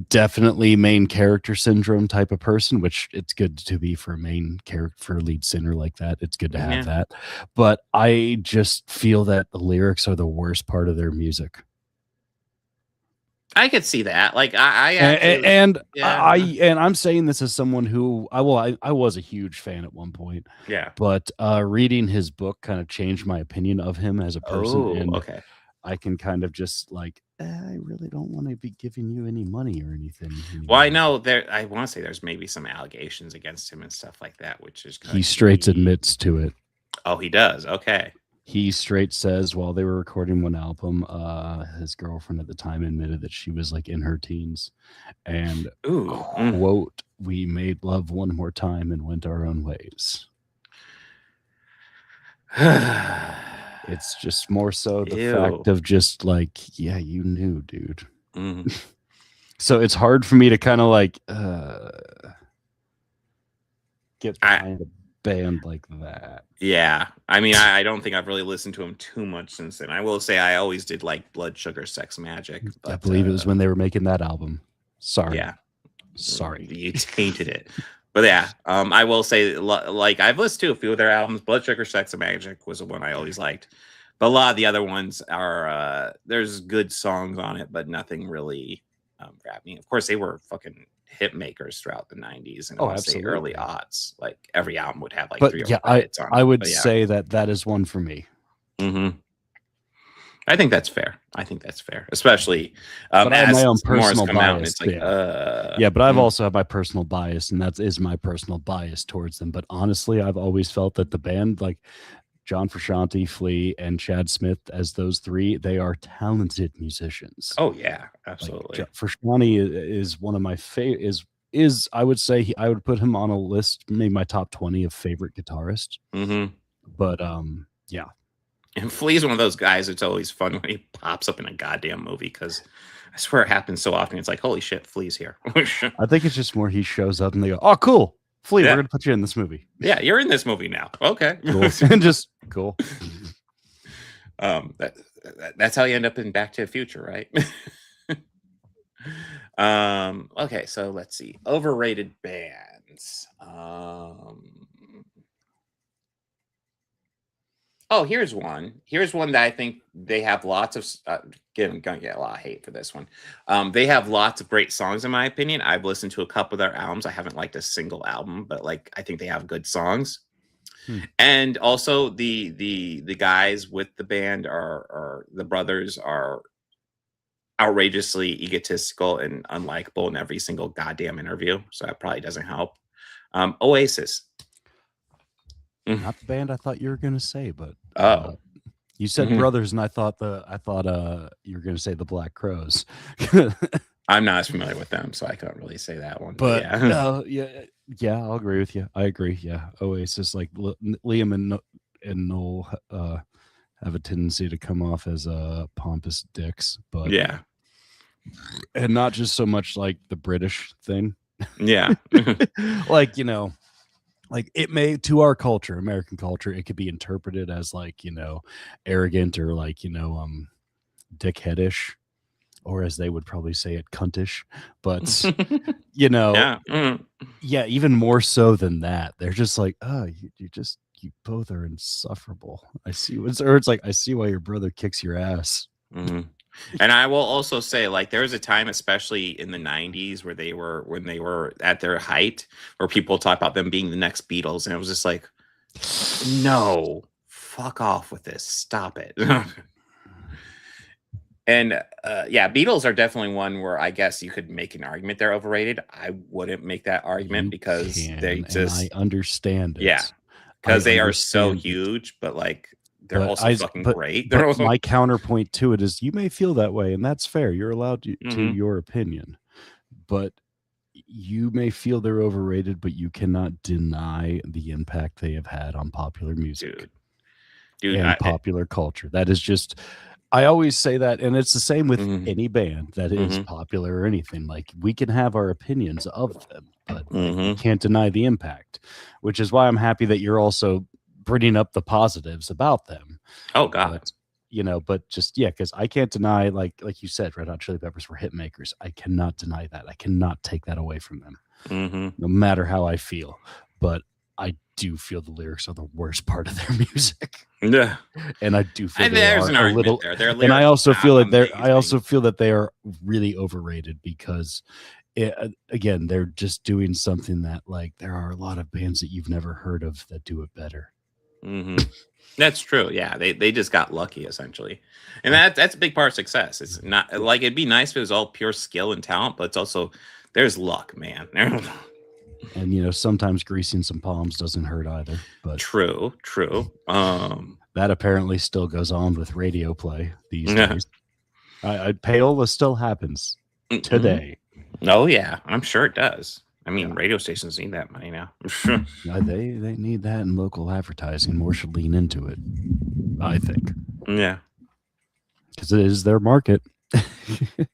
definitely main character syndrome type of person, which it's good to be for a main character, for a lead singer like that. It's good to have that. But I just feel that the lyrics are the worst part of their music. I could see that. Like I'm saying this as someone who I was a huge fan at one point. Yeah. But reading his book kind of changed my opinion of him as a person. Oh, and okay. I can kind of just like, I really don't want to be giving you any money or anything. Well, I know I want to say there's maybe some allegations against him and stuff like that, which is he straight admits to it. Oh, he does. Okay. He straight says while they were recording one album, his girlfriend at the time admitted that she was like in her teens, and quote, "We made love one more time and went our own ways." It's just more so the fact of just like, yeah, you knew, dude. So it's hard for me to kind of like get behind a band like that. Yeah. I mean, I don't think I've really listened to him too much since then. I will say I always did like Blood Sugar Sex Magic. But, I believe it was when they were making that album. Sorry. Yeah. Sorry. You tainted it. But yeah, I will say, like, I've listened to a few of their albums. Blood Sugar Sex Magic was the one I always liked. But a lot of the other ones are, there's good songs on it, but nothing really grabbed me. Of course, they were fucking hit makers throughout the 90s and early aughts. Like every album would have like 3 or 4 hits on it. I would say that is one for me. I think that's fair. Especially but I have my own personal bias. bias. It's like, but I've also had my personal bias, and that is my personal bias towards them. But honestly, I've always felt that the band, like John Frusciante, Flea, and Chad Smith, as those three, they are talented musicians. Oh yeah, absolutely. Like, Frusciante is one of my favorite. I would say I would put him on a list, maybe my top 20 of favorite guitarists. But yeah. And Flea's one of those guys. It's always fun when he pops up in a goddamn movie because I swear it happens so often. It's like, holy shit, Flea's here. I think it's just more he shows up and they go, "Oh, cool, Flea, we're gonna put you in this movie." Yeah, you're in this movie now. Okay, cool. And just cool. That's how you end up in Back to the Future, right? Okay, so let's see. Overrated bands. Oh, here's one. Here's one that I think they have lots of. Gonna get a lot of hate for this one. They have lots of great songs, in my opinion. I've listened to a couple of their albums. I haven't liked a single album, but like I think they have good songs. And also the guys with the band are the brothers are outrageously egotistical and unlikable in every single goddamn interview. So that probably doesn't help. Oasis. Not the band I thought you were gonna say, but you said brothers, and I thought you were gonna say the Black Crowes. I'm not as familiar with them, so I can't really say that one. But yeah. yeah, I'll agree with you. I agree. Yeah, Oasis, like Liam and Noel have a tendency to come off as pompous dicks, but Yeah. and not just so much like the British thing. Yeah. Like, like it may, to our culture, American culture, it could be interpreted as like, arrogant or like, dickheadish, or as they would probably say it, cuntish. But Yeah. yeah, even more so than that. They're just like, oh, you both are insufferable. I see what's, or it's like, I see why your brother kicks your ass. Mm-hmm. And I will also say, like, there was a time, especially in the 90s, where when they were at their height, where people talk about them being the next Beatles, and it was just like, no, fuck off with this, stop it. And yeah, Beatles are definitely one where I guess you could make an argument they're overrated. I wouldn't make that argument because they just, I understand it. Yeah, because they are so huge, but like they're also fucking great. They're also... My counterpoint to it is, you may feel that way, and that's fair. You're allowed to your opinion, but you may feel they're overrated, but you cannot deny the impact they have had on popular music, dude, and popular culture. That is just, I always say that, and it's the same with any band that is popular or anything. Like, we can have our opinions of them, but we can't deny the impact, which is why I'm happy that you're also bringing up the positives about them. Oh God. But, but just, yeah, because I can't deny, like you said, Red Hot Chili Peppers were hit makers. I cannot deny that. I cannot take that away from them, no matter how I feel. But I do feel the lyrics are the worst part of their music. Yeah, and I do feel there's an argument there. And I also feel that I also feel that they are really overrated because, again, they're just doing something that, like, there are a lot of bands that you've never heard of that do it better. That's true. Yeah, they just got lucky essentially, and that's a big part of success. It's not like, it'd be nice if it was all pure skill and talent, but it's also, there's luck, man. And sometimes greasing some palms doesn't hurt either. But true. That apparently still goes on with radio play these days. Payola still happens today. Oh yeah, I'm sure it does. I mean, radio stations need that money now. They need that, and local advertising more should lean into it, I think. Yeah, because it is their market. Okay,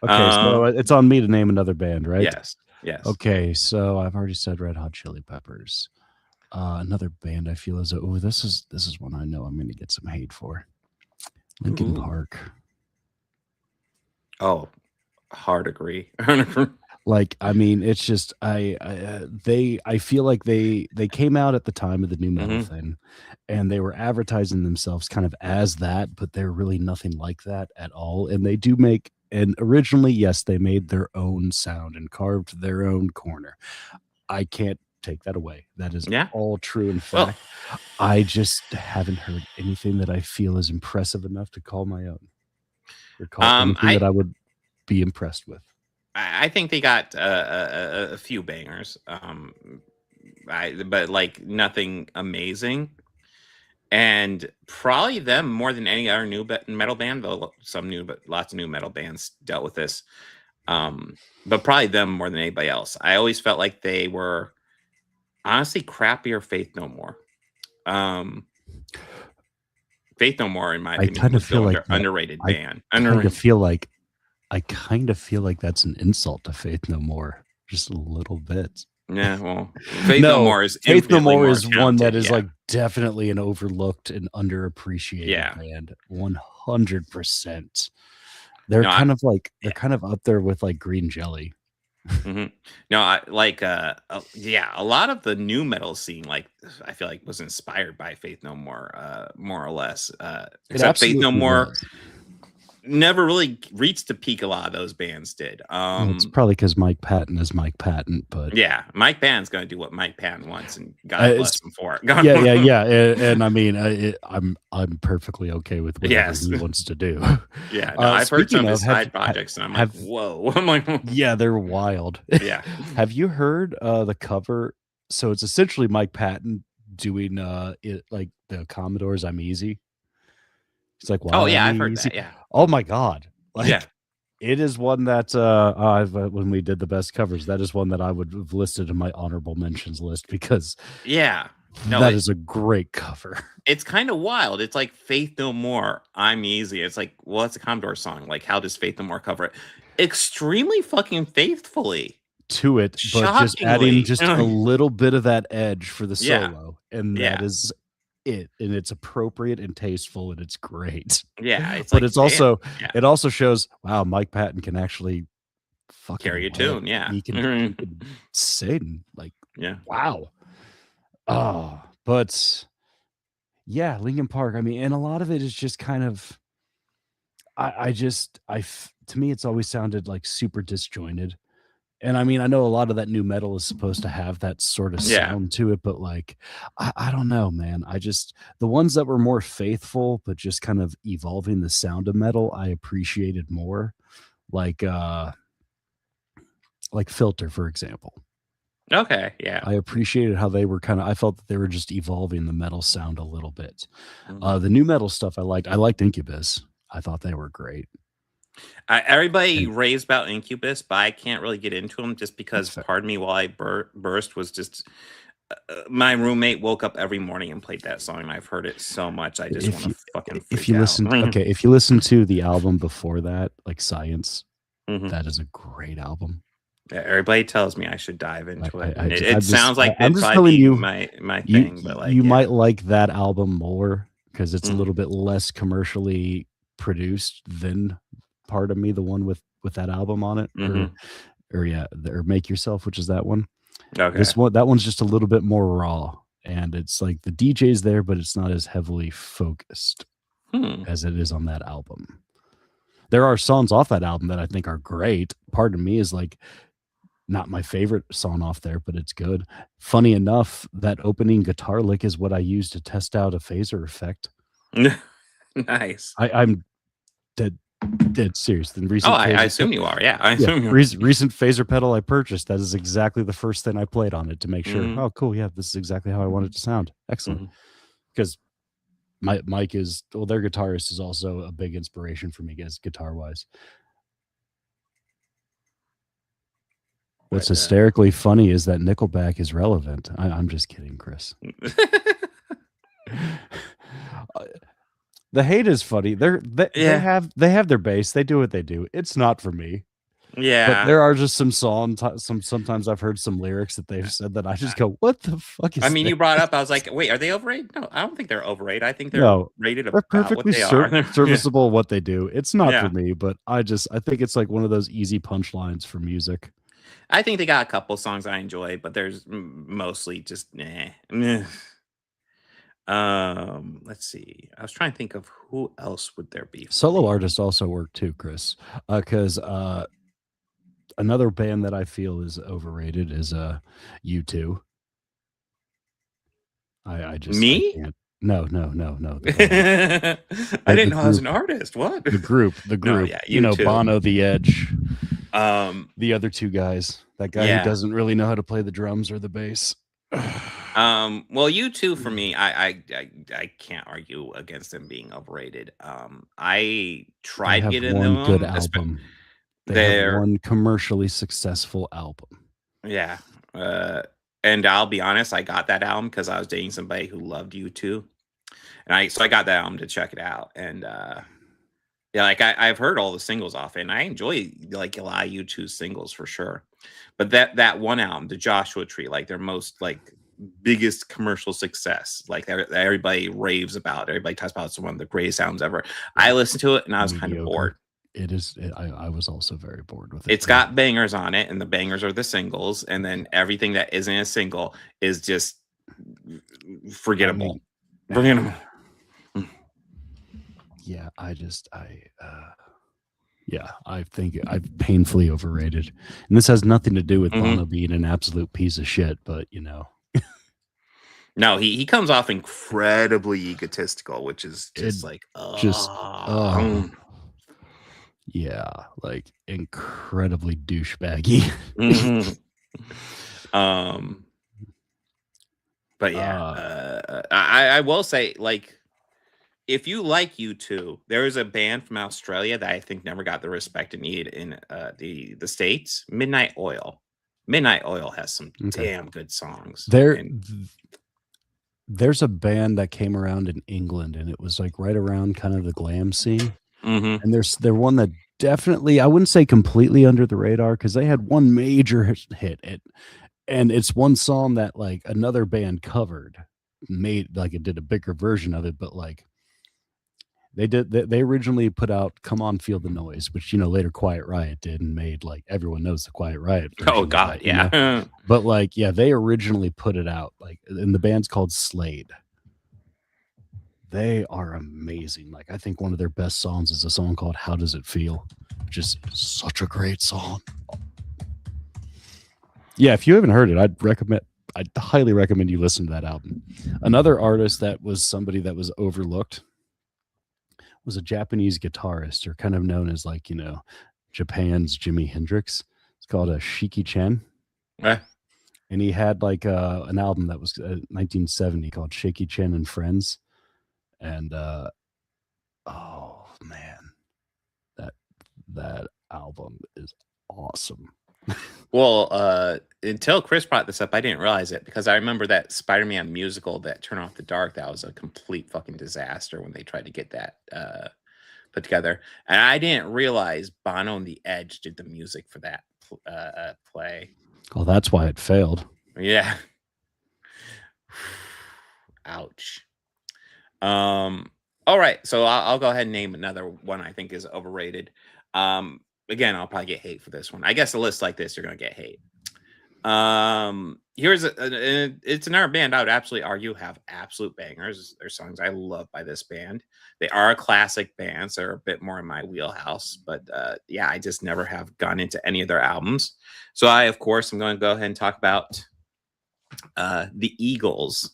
so it's on me to name another band, right? Yes. Okay, so I've already said Red Hot Chili Peppers. Another band I feel as though, this is one I know I'm going to get some hate for. Linkin Park. Oh, hard agree. Like, I mean, it's just I feel like they came out at the time of the new metal thing, and they were advertising themselves kind of as that, but they're really nothing like that at all. And they do make, and originally, yes, they made their own sound and carved their own corner. I can't take that away. That is all true. In fact, I just haven't heard anything that I feel is impressive enough to call my own, or call anything that I would be impressed with. I think they got a few bangers, but like nothing amazing. And probably them more than any other new metal band, though lots of new metal bands dealt with this. But probably them more than anybody else. I always felt like they were honestly crappier Faith No More. Faith No More, in my opinion, kind of feel like underrated band. I kind of feel like that's an insult to Faith No More, just a little bit. Yeah, well, Faith No More is one that is like definitely an overlooked and underappreciated band. 100%. They're kind of up there with like Green Jelly. No, a lot of the new metal scene, like, I feel like was inspired by Faith No More, more or less. Except Faith No More never really reached the peak a lot of those bands did. It's probably because Mike Patton is Mike Patton, but yeah, Mike Patton's going to do what Mike Patton wants, and God bless him for it. Yeah. And I mean, I'm perfectly okay with whatever he wants to do. Yeah, no, I've heard some of his side projects, and I'm like, whoa. I'm like, yeah, they're wild. Yeah. Have you heard the cover? So it's essentially Mike Patton doing it like the Commodores' "I'm Easy." He's like, wow. Oh yeah, I've heard that. Yeah. Oh my God. Like, It is one that when we did the best covers, that is one that I would have listed in my honorable mentions list because Yeah. No, that is a great cover. It's kind of wild. It's like Faith No More, I'm Easy. It's like, well, it's a Commodore song. Like, how does Faith No More cover it? Extremely fucking faithfully To it, but just adding Shockingly. just a little bit of that edge for the Yeah. solo, and Yeah. that is it. And it's appropriate and tasteful, and it's great. Yeah, it's But like, it's also yeah. it also shows, wow, Mike Patton can actually fucking Carry a whip. tune, yeah. He can sing, like, Yeah. wow. Oh, but yeah, Linkin Park. I mean, and a lot of it is just kind of, to me, it's always sounded like super disjointed. And I mean, I know a lot of that new metal is supposed to have that sort of Yeah. sound to it, but like, I don't know, man. The ones that were more faithful, but just kind of evolving the sound of metal, I appreciated more. Like Filter, for example. Okay, yeah. I appreciated how they were I felt that they were just evolving the metal sound a little bit. Mhm. The new metal stuff I liked Incubus. I thought they were great. Everybody raves about Incubus, but I can't really get into them just because Pardon Me While I Burst was just my roommate woke up every morning and played that song, and I've heard it so much I just want to fucking freak if you out. listen to the album before that, like Science, Mhm. that is a great album. Yeah, everybody tells me I should dive into it. I'm It just- sounds like I'm it'd just probably telling be you, my you, thing, but like you yeah. might like that album more because it's a Mhm. little bit less commercially produced than Pardon Me, the one with that album on it, Mhm. or Make Yourself, which is that one. Okay. That one's just a little bit more raw, and it's like the DJ's there, but it's not as heavily focused as it is on that album. There are songs off that album that I think are great. Pardon Me is like not my favorite song off there, but it's good. Funny enough, that opening guitar lick is what I used to test out a phaser effect. Nice. I'm dead serious. The recent I assume you are. Yeah, I assume you are. recent phaser pedal I purchased. That is exactly the first thing I played on it to make sure. Mhm. Oh, cool. Yeah, this is exactly how I want it to sound. Excellent. Because Mike is, well, their guitarist is also a big inspiration for me, guys, guitar wise. What's hysterically funny is that Nickelback is relevant. I'm just kidding, Chris. The hate is funny. They have their base. They do what they do. It's not for me. Yeah. But there are just some songs. Sometimes I've heard some lyrics that they've said that I just go, "What the fuck is?" I mean, this? you brought up. I was like, "Wait, are they overrated?" No, I don't think they're overrated. I think they're No, rated they're about perfectly what they are. serviceable. What they do, it's not Yeah. for me. But I think it's like one of those easy punchlines for music. I think they got a couple songs I enjoy, but there's mostly just meh. Let's see. I was trying to think of who else would there be. Solo artists also work too, Chris, because another band that I feel is overrated is U2. I just Me? I can't. No. I didn't know I was an artist. What? The group. No, yeah, you know, U2. Bono, The Edge. The other two guys. That guy Yeah. who doesn't really know how to play the drums or the bass. Well, U2 for me, I can't argue against them being overrated. I tried They getting have them one good album. They have one commercially successful album. Yeah. And I'll be honest, I got that album because I was dating somebody who loved U2. And so I got that album to check it out. And yeah, like I've heard all the singles off it, and I enjoy like a lot of U2 singles for sure. But that one album, The Joshua Tree, like their most like biggest commercial success, like everybody raves about. Everybody talks about it's one of the greatest albums ever. I listened to it and I was kind of bored. It is. I was also very bored with it. It's got bangers on it, and the bangers are the singles, and then everything that isn't a single is just forgettable. Forgettable. Yeah, I think I'm painfully overrated. And this has nothing to do with Bono being an absolute piece of shit, but you know. No, he comes off incredibly egotistical, which is just yeah, like incredibly douchebaggy. But yeah, I will say, like, if you like U2, there is a band from Australia that I think never got the respect it needed in the States. Midnight Oil. Midnight Oil has some damn good songs. There's a band that came around in England, and it was like right around kind of the glam scene. Mm-hmm. And they're one that definitely, I wouldn't say completely under the radar, because they had one major hit. And it's one song that like another band covered, made like it did a bigger version of it, but like they originally put out "Come On Feel the Noise," which later Quiet Riot did and made like everyone knows the Quiet Riot version Oh God, yeah. But like they originally put it out like, and the band's called Slade. They are amazing. Like I think one of their best songs is a song called "How Does It Feel?" Just such a great song. Yeah, if you haven't heard it, I'd highly recommend you listen to that album. Another artist that was somebody that was overlooked was a Japanese guitarist, or kind of known as like, Japan's Jimi Hendrix. It's called Shiki Chen. And he had like an album that was 1970 called Shaky Chen and Friends. And oh man, that album is awesome. Well, until Chris brought this up, I didn't realize it, because I remember that Spider-Man musical, that Turn Off the Dark, that was a complete fucking disaster when they tried to get that put together. And I didn't realize Bono and the Edge did the music for that play. Oh, that's why it failed. Yeah. Ouch. All right, so I'll go ahead and name another one I think is overrated. Again, I'll probably get hate for this one. I guess a list like this, you're gonna get hate. Here's it's another band I would absolutely argue have absolute bangers. There's songs I love by this band. They are a classic band, so they're a bit more in my wheelhouse. But yeah, I just never have gone into any of their albums. So I, of course, I'm going to go ahead and talk about the Eagles.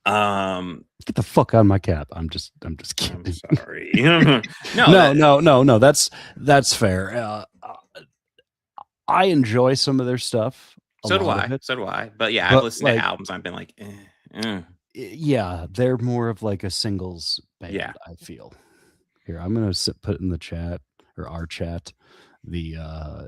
Get the fuck out of my cap. I'm just kidding. I'm sorry. No. That's fair. I enjoy some of their stuff. So do I. But yeah, I've listened to albums. I've been like, yeah, they're more of like a singles band. Yeah. I feel. Here, I'm gonna put in the chat, or our chat, the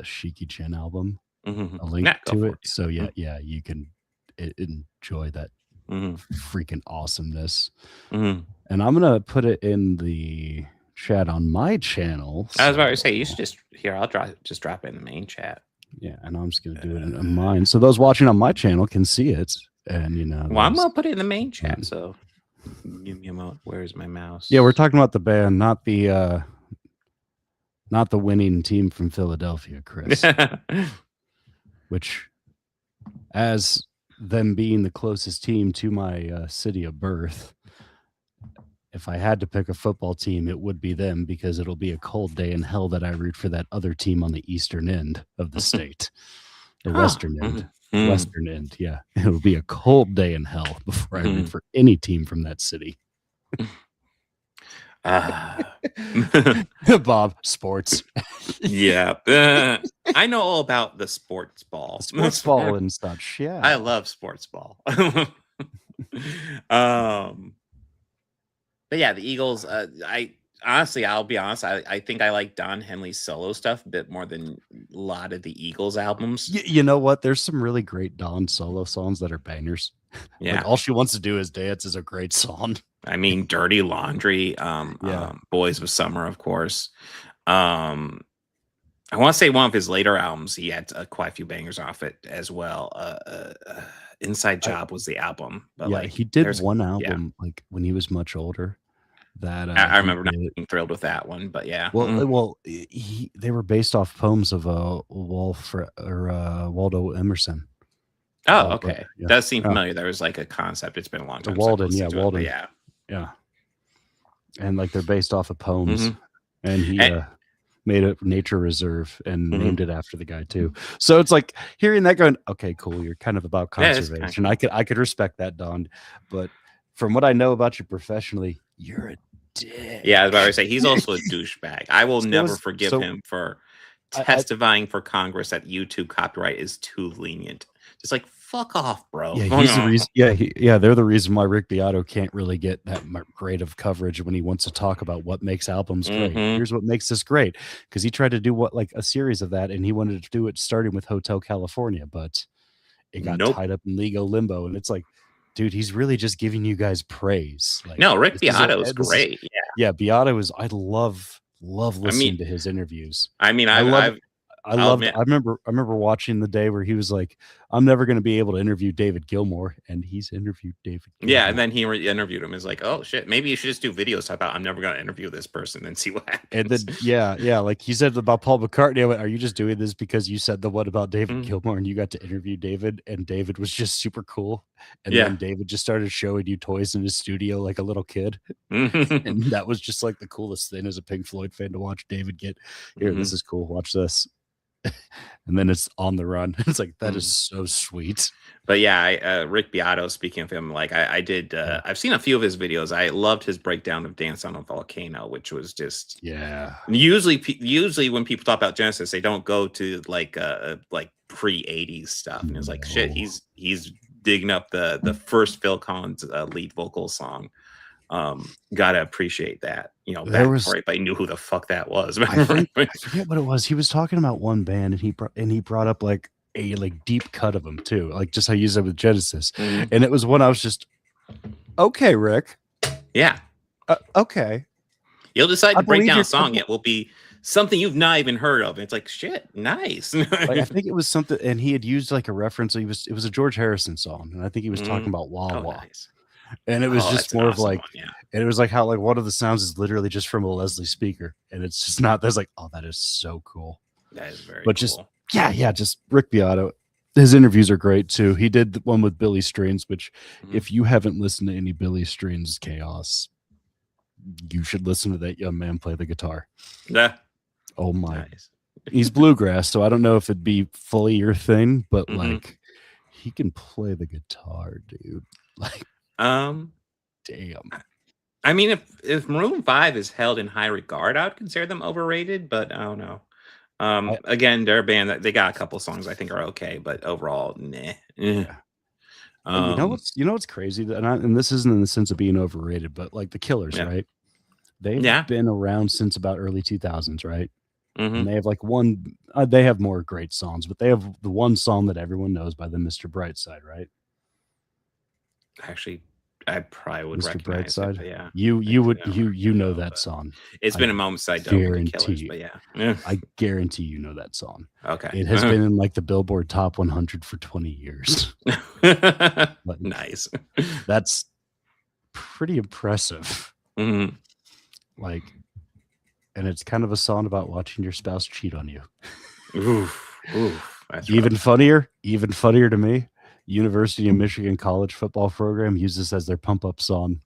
Shiki Chen album. Mm-hmm. A link to it. So yeah, you can enjoy that. Freaking awesomeness. And I'm gonna put it in the chat on my channel. I was about to say, you should I'll drop it in the main chat. Yeah, and I'm just gonna do it in mine, so those watching on my channel can see it. And well, I'm gonna put it in the main chat. So give me a moment. Where's my mouse? Yeah, we're talking about the band, not the winning team from Philadelphia, Chris. Which, as them being the closest team to my city of birth, if I had to pick a football team, it would be them, because it'll be a cold day in hell that I root for that other team on the eastern end of the state. The western end. Western end, yeah. It'll be a cold day in hell before I root for any team from that city. Bob, sports. Yeah. I know all about the sports ball. Sports ball and such, yeah. I love sports ball. But yeah, the Eagles, I'll be honest, I think I like Don Henley's solo stuff a bit more than a lot of the Eagles albums. You know what? There's some really great Don solo songs that are bangers. Yeah. Like, All She Wants to Do Is Dance is a great song. I mean, Dirty Laundry, Boys of Summer, of course. I want to say one of his later albums, he had quite a few bangers off it as well. Inside Job was the album. But yeah, he did one album like when he was much older. That I remember not being thrilled with that one, but yeah. Well, they were based off poems of Waldo Emerson. Oh, okay. Yeah. Does seem familiar. There was like a concept. It's been a long time. Walden. Yeah. And like they're based off of poems, and he made a nature reserve and named it after the guy too. So it's like hearing that going, okay, cool. You're kind of about conservation. I could respect that, Don. But from what I know about you professionally, you're a dick. Yeah, I was about to say he's also a douchebag. I will never forgive him for testifying for Congress that YouTube copyright is too lenient It's like, fuck off, bro. Yeah, he's the reason. Yeah, they're the reason why Rick Beato can't really get that great of coverage when he wants to talk about what makes albums great. Here's what makes this great, because he tried to do like a series of that, and he wanted to do it starting with Hotel California, but it got tied up in legal limbo. And it's like, dude, he's really just giving you guys praise. Like, no, Rick Beato is great. Yeah, Beato is. I love listening to his interviews. I mean, I remember watching the day where he was like, I'm never going to be able to interview David Gilmour, and he's interviewed David Gilmour. Yeah, and then he interviewed him. It's like, oh shit, maybe you should just do videos about I'm never going to interview this person and see what happens. And then yeah, like he said about Paul McCartney, I went, are you just doing this because you said the one about David Gilmour and you got to interview David, and David was just super cool, and then David just started showing you toys in his studio like a little kid, and that was just like the coolest thing as a Pink Floyd fan to watch David get, here, this is cool, watch this. And then it's on the run. It's like, that is so sweet. But yeah, Rick Beato, speaking of him, like I did, I've seen a few of his videos. I loved his breakdown of Dance on a Volcano, which was just, usually when people talk about Genesis, they don't go to like pre-80s stuff. And it's like, shit, he's digging up the first Phil Collins lead vocal song. Gotta appreciate that. You know, back before everybody knew who the fuck that was. I forget what it was. He was talking about one band, and he brought up like a deep cut of them too, like just how you said with Genesis. And it was one I was just, okay, Rick. Yeah. Okay. You'll decide to break down a song. It will be something you've not even heard of. And it's like, shit, nice. Like, I think it was something, and he had used like a reference. It was a George Harrison song, and I think he was talking about Wah Wah. Nice. And it was just more of like, and it was like how like one of the sounds is literally just from a Leslie speaker, and it's just not. There's like, oh, that is so cool. That is very. But just just Rick Beato. His interviews are great too. He did the one with Billy Strings, which if you haven't listened to any Billy Strings chaos, you should listen to that young man play the guitar. Yeah. Oh my. Nice. He's bluegrass, so I don't know if it'd be fully your thing, but like he can play the guitar, dude. Like. Damn. I mean, if Maroon 5 is held in high regard, I would consider them overrated, but I don't know. Again, they're a band that they got a couple songs I think are okay, but overall, nah. Yeah. You know what's crazy, and this isn't in the sense of being overrated, but like the Killers, right? They've been around since about early 2000s, right? And they have like one. They have more great songs, but they have the one song that everyone knows by them, Mr. Brightside, right? Actually, I probably would Mr. recognize Brightside. it, yeah. You know that song. It's been a moment since I don't with the Killers, but yeah. I guarantee you know that song. Okay. It has been in like the Billboard Top 100 for 20 years. Nice. That's pretty impressive. Like, and it's kind of a song about watching your spouse cheat on you. Oof. That's even funnier to me. University of Michigan college football program uses this as their pump up song.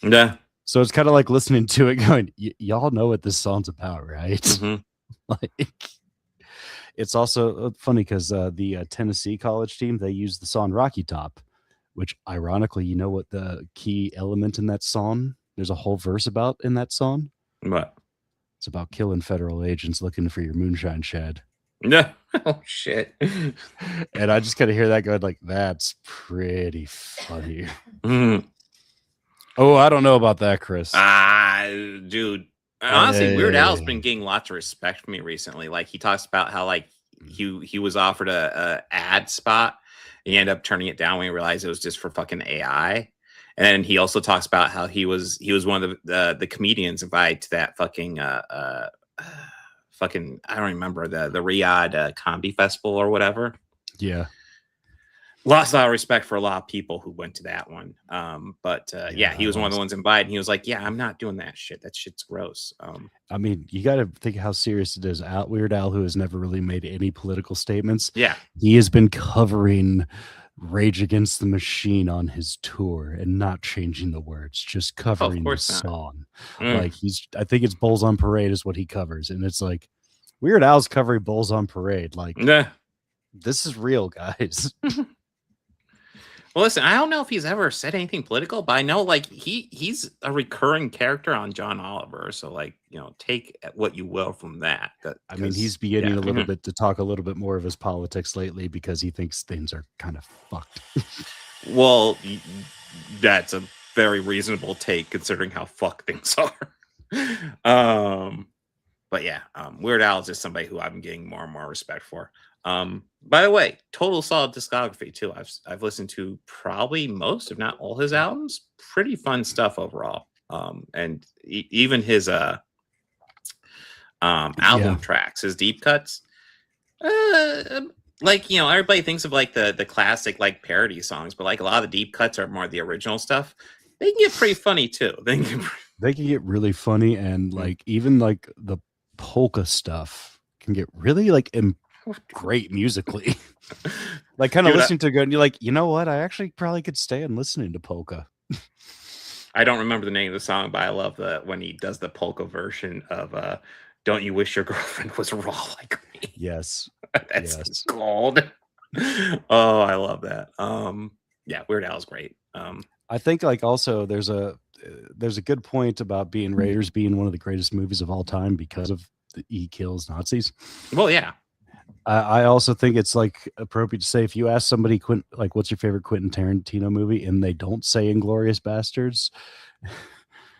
Yeah. So it's kind of like listening to it going, y'all know what this song's about, right? Like, it's also funny because the Tennessee college team, they use the song Rocky Top, which ironically, you know what the key element in that song, there's a whole verse about in that song? What? It's about killing federal agents looking for your moonshine shed. No. Oh shit. And I just kind of hear that going like, that's pretty funny. Oh, I don't know about that, Chris. Dude. Honestly, Weird Al's been getting lots of respect from me recently. Like he talks about how like he was offered a ad spot. And he ended up turning it down when he realized it was just for fucking AI. And then he also talks about how he was one of the comedians invited to that fucking I don't remember the Riyadh comedy festival or whatever. Yeah. Lost a lot of respect for a lot of people who went to that one. But he was one of the ones invited. And he was like, yeah, I'm not doing that shit. That shit's gross. I mean, you got to think how serious it is. Weird Al, who has never really made any political statements. Yeah. He has been covering Rage Against the Machine on his tour and not changing the words, just covering the song. Like I think it's Bulls on Parade is what he covers. And it's like Weird Al's covering Bulls on Parade. Like, this is real, guys. Well, listen, I don't know if he's ever said anything political, but I know like he's a recurring character on John Oliver. So like, take what you will from that. I mean, he's beginning a little bit to talk a little bit more of his politics lately because he thinks things are kind of fucked. Well, that's a very reasonable take considering how fucked things are. But yeah, Weird Al is just somebody who I'm getting more and more respect for. By the way, total solid discography too. I've listened to probably most, if not all, his albums. Pretty fun stuff overall. And even his album tracks, his deep cuts. Like everybody thinks of like the classic like parody songs, but like a lot of the deep cuts are more the original stuff. They can get pretty funny too. They can get really funny, and like even like the polka stuff can get really like great musically. Like kind of listening to it and you're like, you know what, I actually probably could stay and listening to polka. I don't remember the name of the song, but I love when he does the polka version of Don't You Wish Your Girlfriend Was Raw Like Me. Yes. That's gold. Oh, I love that. Yeah, Weird Al's great. I think like also there's a good point about being Raiders being one of the greatest movies of all time because of he kills Nazis. Well, yeah. I also think it's like appropriate to say if you ask somebody like what's your favorite Quentin Tarantino movie and they don't say Inglourious Bastards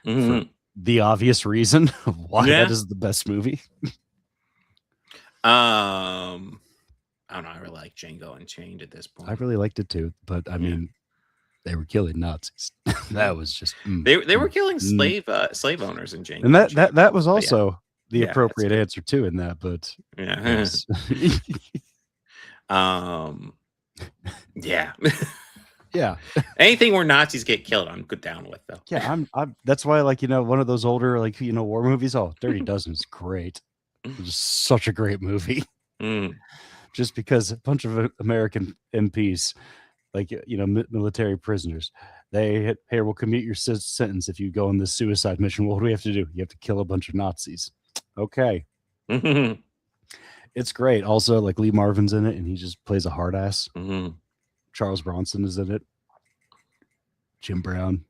for the obvious reason of why that is the best movie. I don't know. I really like Django Unchained at this point. I really liked it too, but I mean, they were killing Nazis. That was just they were killing slave owners in Django, and that was also the appropriate answer too in that. But yeah. Anything where Nazis get killed, I'm good down with though. Yeah, I'm. That's why like one of those older like war movies. Oh, Dirty Dozen is great. It's such a great movie. Just because a bunch of American MPs, like military prisoners, hey, we'll commute your sentence if you go on this suicide mission. What do we have to do? You have to kill a bunch of Nazis. Okay. It's great. Also, like Lee Marvin's in it, and he just plays a hard ass. Charles Bronson is in it. Jim Brown.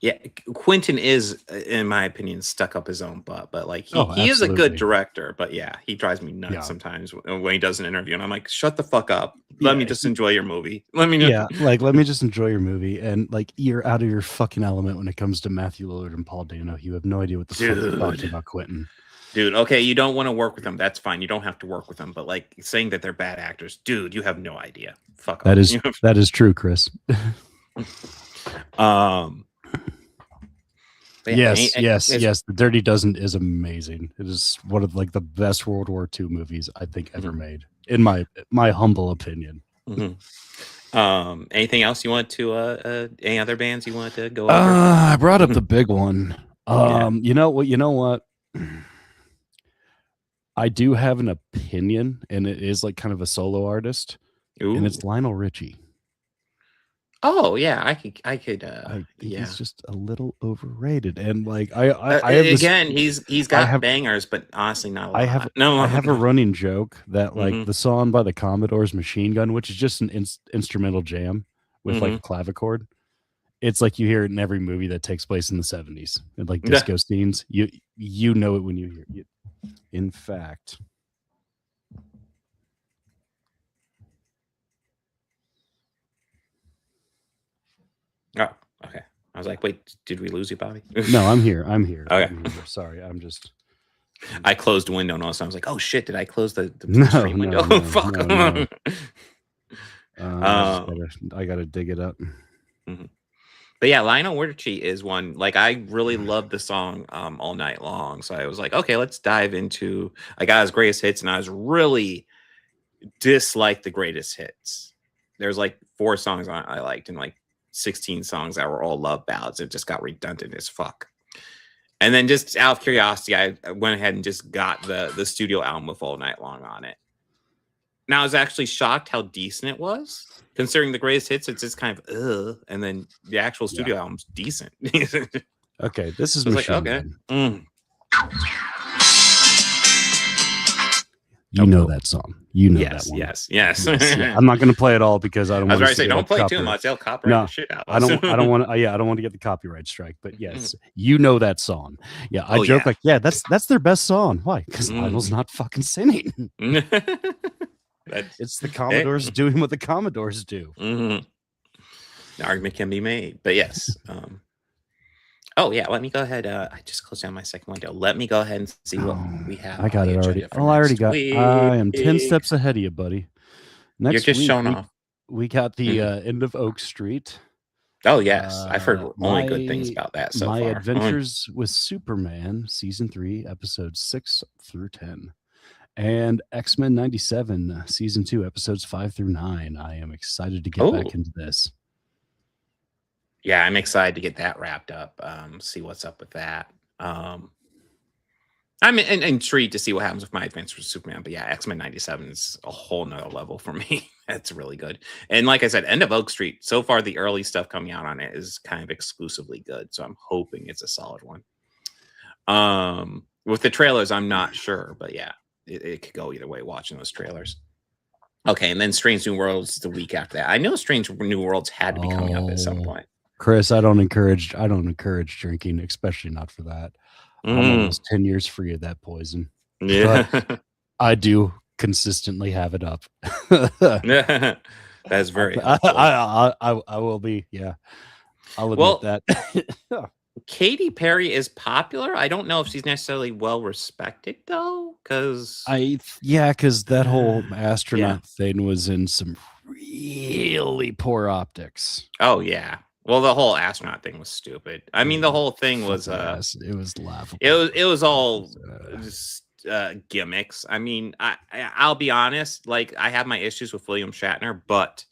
Yeah, Quentin is, in my opinion, stuck up his own butt, but like he is a good director. But yeah, he drives me nuts sometimes when he does an interview, and I'm like, shut the fuck up. Let me just enjoy your movie. Let me just enjoy your movie. And like, you're out of your fucking element when it comes to Matthew Lillard and Paul Dano. You have no idea what the fuck you're talking about Quentin. Dude, okay, you don't want to work with them. That's fine. You don't have to work with them. But like saying that they're bad actors, dude, you have no idea. Fuck that off. That is true, Chris. Yes. The Dirty Dozen is amazing. It is one of like the best World War II movies I think ever made, in my humble opinion. Anything else you want to? Any other bands you want to go over? I brought up the big one. You know what? I do have an opinion, and it is like kind of a solo artist, and it's Lionel Richie. Oh yeah, I could. I think he's just a little overrated, and like he's got bangers, but honestly, not a lot. I have a running joke that like the song by the Commodores, Machine Gun, which is just an instrumental jam with like a clavichord. It's like you hear it in every movie that takes place in the 70s and like disco scenes. You know it when you hear it. In fact. Oh, okay. I was like, wait, did we lose you, Bobby? No, I'm here. Okay. I'm here. Sorry, I closed the window and also I was like, oh shit, did I close the stream window? No, fuck. I gotta dig it up. But yeah, Lionel Richie is one. Like, I really love the song All Night Long. So I was like, okay, let's dive into. I got his greatest hits, and I was really disliked the greatest hits. There's like 4 songs I liked, and like 16 songs that were all love ballads. It just got redundant as fuck. And then just out of curiosity, I went ahead and just got the studio album with All Night Long on it. Now I was actually shocked how decent it was. Considering the greatest hits, it's just kind of and then the actual studio album's decent. Okay, this is like, okay. You know that song. You know yes, that one. Yes. Yeah. I'm not going to play it all because I don't I was want to say, don't play too much. They'll copyright the shit out. I don't want to. Yeah, I don't want to get the copyright strike. But yes, you know that song. Yeah, I joke like, yeah, that's their best song. Why? Because Lionel's not fucking singing. It's the Commodores doing what the Commodores do. The argument can be made, but yes. Oh yeah, let me go ahead. I just closed down my second window. Let me go ahead and see what we have. I got it already. Oh, I already got. I am 10 steps ahead of you, buddy. You're just showing off. We got the end of Oak Street. Oh yes, I've heard only good things about that so far. My Adventures with Superman, season 3, episodes 6 through 10, and X-Men '97, season 2, episodes 5 through 9. I am excited to get back into this. Yeah, I'm excited to get that wrapped up. See what's up with that. I'm intrigued to see what happens with my Adventures with Superman. But yeah, X-Men '97 is a whole nother level for me. That's really good. And like I said, End of Oak Street, so far the early stuff coming out on it is kind of exclusively good. So I'm hoping it's a solid one. With the trailers, I'm not sure. But yeah, it could go either way watching those trailers. Okay, and then Strange New Worlds the week after that. I know Strange New Worlds had to be coming up at some point. Chris, I don't encourage drinking, especially not for that. I'm almost 10 years free of that poison. Yeah. But I do consistently have it up. That's very I will be, yeah. I'll admit that. Katy Perry is popular. I don't know if she's necessarily well respected though, because that whole astronaut thing was in some really poor optics. Oh yeah. Well, the whole astronaut thing was stupid. I mean, the whole thing was it was laughable. It was all just gimmicks. I mean, I'll be honest. Like, I have my issues with William Shatner, but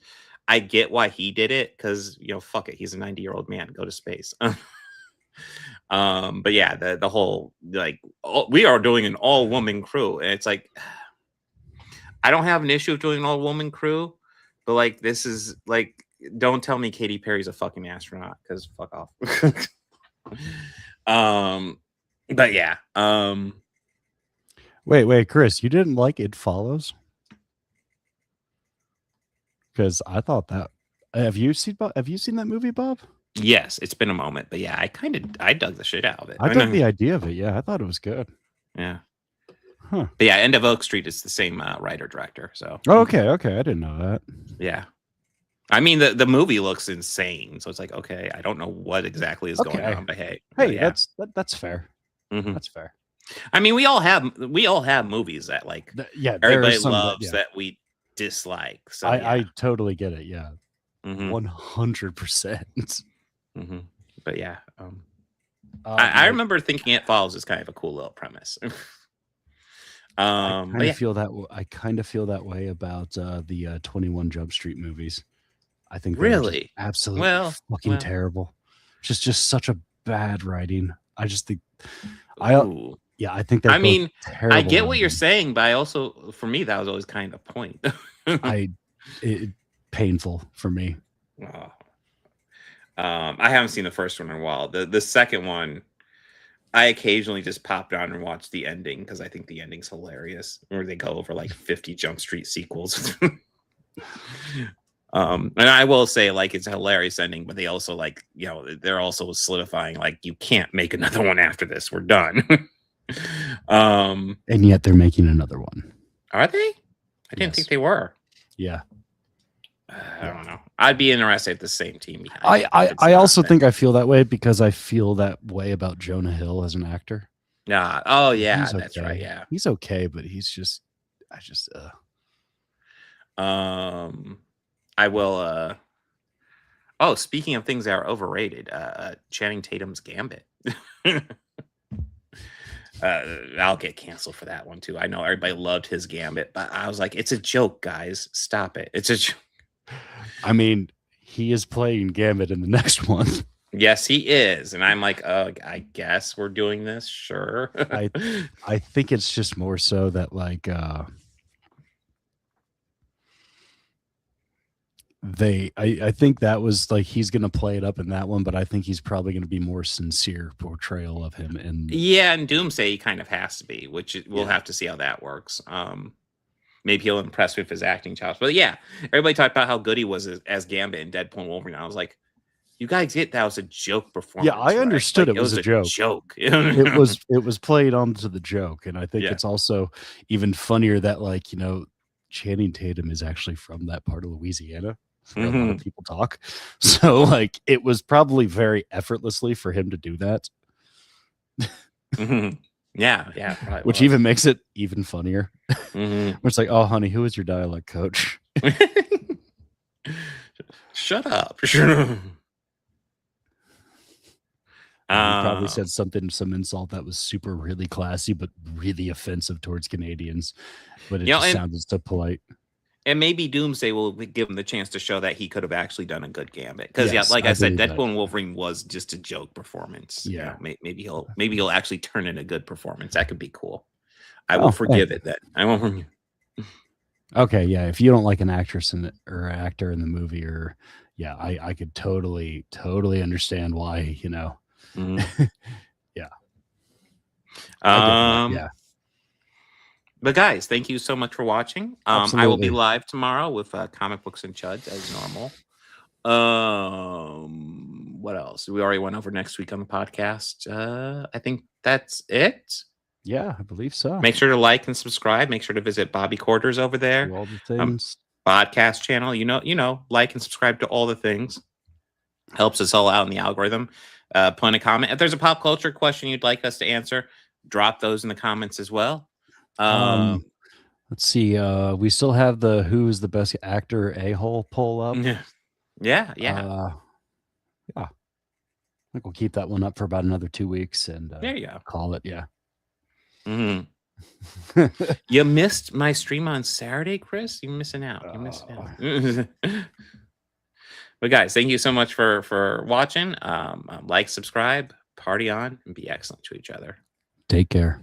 I get why he did it because fuck it, he's a 90-year-old man. Go to space. But yeah, the whole we are doing an all-woman crew, and it's like I don't have an issue with doing an all-woman crew, but like this is like. Don't tell me Katy Perry's a fucking astronaut because fuck off. But yeah. Wait, Chris, you didn't like It Follows? Because I thought that. Have you seen that movie, Bob? Yes, it's been a moment, but yeah, I dug the shit out of it. I dug the idea of it. Yeah, I thought it was good. Yeah. Huh. But yeah, End of Oak Street is the same writer director. So. Oh, okay, I didn't know that. Yeah. I mean, the movie looks insane, so it's like, okay, I don't know what exactly is going on, but hey, yeah. that's fair. Mm-hmm. That's fair. I mean, we all have movies that like everybody loves that we dislike. So I totally get it. Yeah, 100%. But yeah, I remember thinking It Follows is kind of a cool little premise. I kind of feel that way about the 21 Jump Street movies. I think really absolutely fucking terrible. Just such a bad writing. I just think I think that. I mean, I get what you're saying, but I also, for me, that was always kind of the point. Painful for me. I haven't seen the first one in a while. The second one, I occasionally just popped on and watched the ending because I think the ending's hilarious. Where they go over like 50 Jump Street sequels. And I will say, like, it's a hilarious ending, but they also they're also solidifying like you can't make another one after this. We're done. And yet they're making another one. Are they? I didn't think they were. Yeah. I don't know. I'd be interested if the same team. I also think I feel that way because I feel that way about Jonah Hill as an actor. Yeah. Oh yeah, that's right. Yeah, he's okay, but he's just. I will. Oh, speaking of things that are overrated, Channing Tatum's Gambit. I'll get canceled for that one too. I know everybody loved his Gambit, but I was like, it's a joke, guys. Stop it. It's a joke. I mean, he is playing Gambit in the next one. Yes, he is. And I'm like, I guess we're doing this. Sure. I think it's just more so that like I think that was like he's gonna play it up in that one, but I think he's probably gonna be more sincere portrayal of him. And yeah, and Doomsday kind of has to be, which we'll have to see how that works. maybe he'll impress with his acting chops. But yeah, everybody talked about how good he was as Gambit in Deadpool and Wolverine. I was like, you guys get that was a joke performance. Yeah, I understood right? it was a joke. It It was played onto the joke, and I think it's also even funnier that Channing Tatum is actually from that part of Louisiana. Where a lot of people talk. So it was probably very effortlessly for him to do that. Yeah, which even makes it even funnier. Where it's like, oh honey, who is your dialect coach? Shut up. He probably said some insult that was really classy but really offensive towards Canadians, but it just sounded so polite. And maybe Doomsday will give him the chance to show that he could have actually done a good Gambit. Because I said, Deadpool and Wolverine was just a joke performance. Yeah, maybe he'll actually turn in a good performance. That could be cool. I will forgive it then. I won't forgive. Okay, yeah. If you don't like an actress or actor in the movie, or I could totally understand why. Yeah. Yeah. But guys, thank you so much for watching. I will be live tomorrow with Comic Books and Chuds as normal. What else? We already went over next week on the podcast. I think that's it. Yeah, I believe so. Make sure to like and subscribe. Make sure to visit Bobby Quarters over there. Do all the things. Podcast channel. Like and subscribe to all the things. Helps us all out in the algorithm. Put a comment. If there's a pop culture question you'd like us to answer, drop those in the comments as well. Let's see. We still have the who's the best actor a-hole poll up. Yeah. I think we'll keep that one up for about another 2 weeks and there you go. Call it. Yeah. You missed my stream on Saturday, Chris. You're missing out. But guys, thank you so much for watching. Like, subscribe, party on, and be excellent to each other. Take care.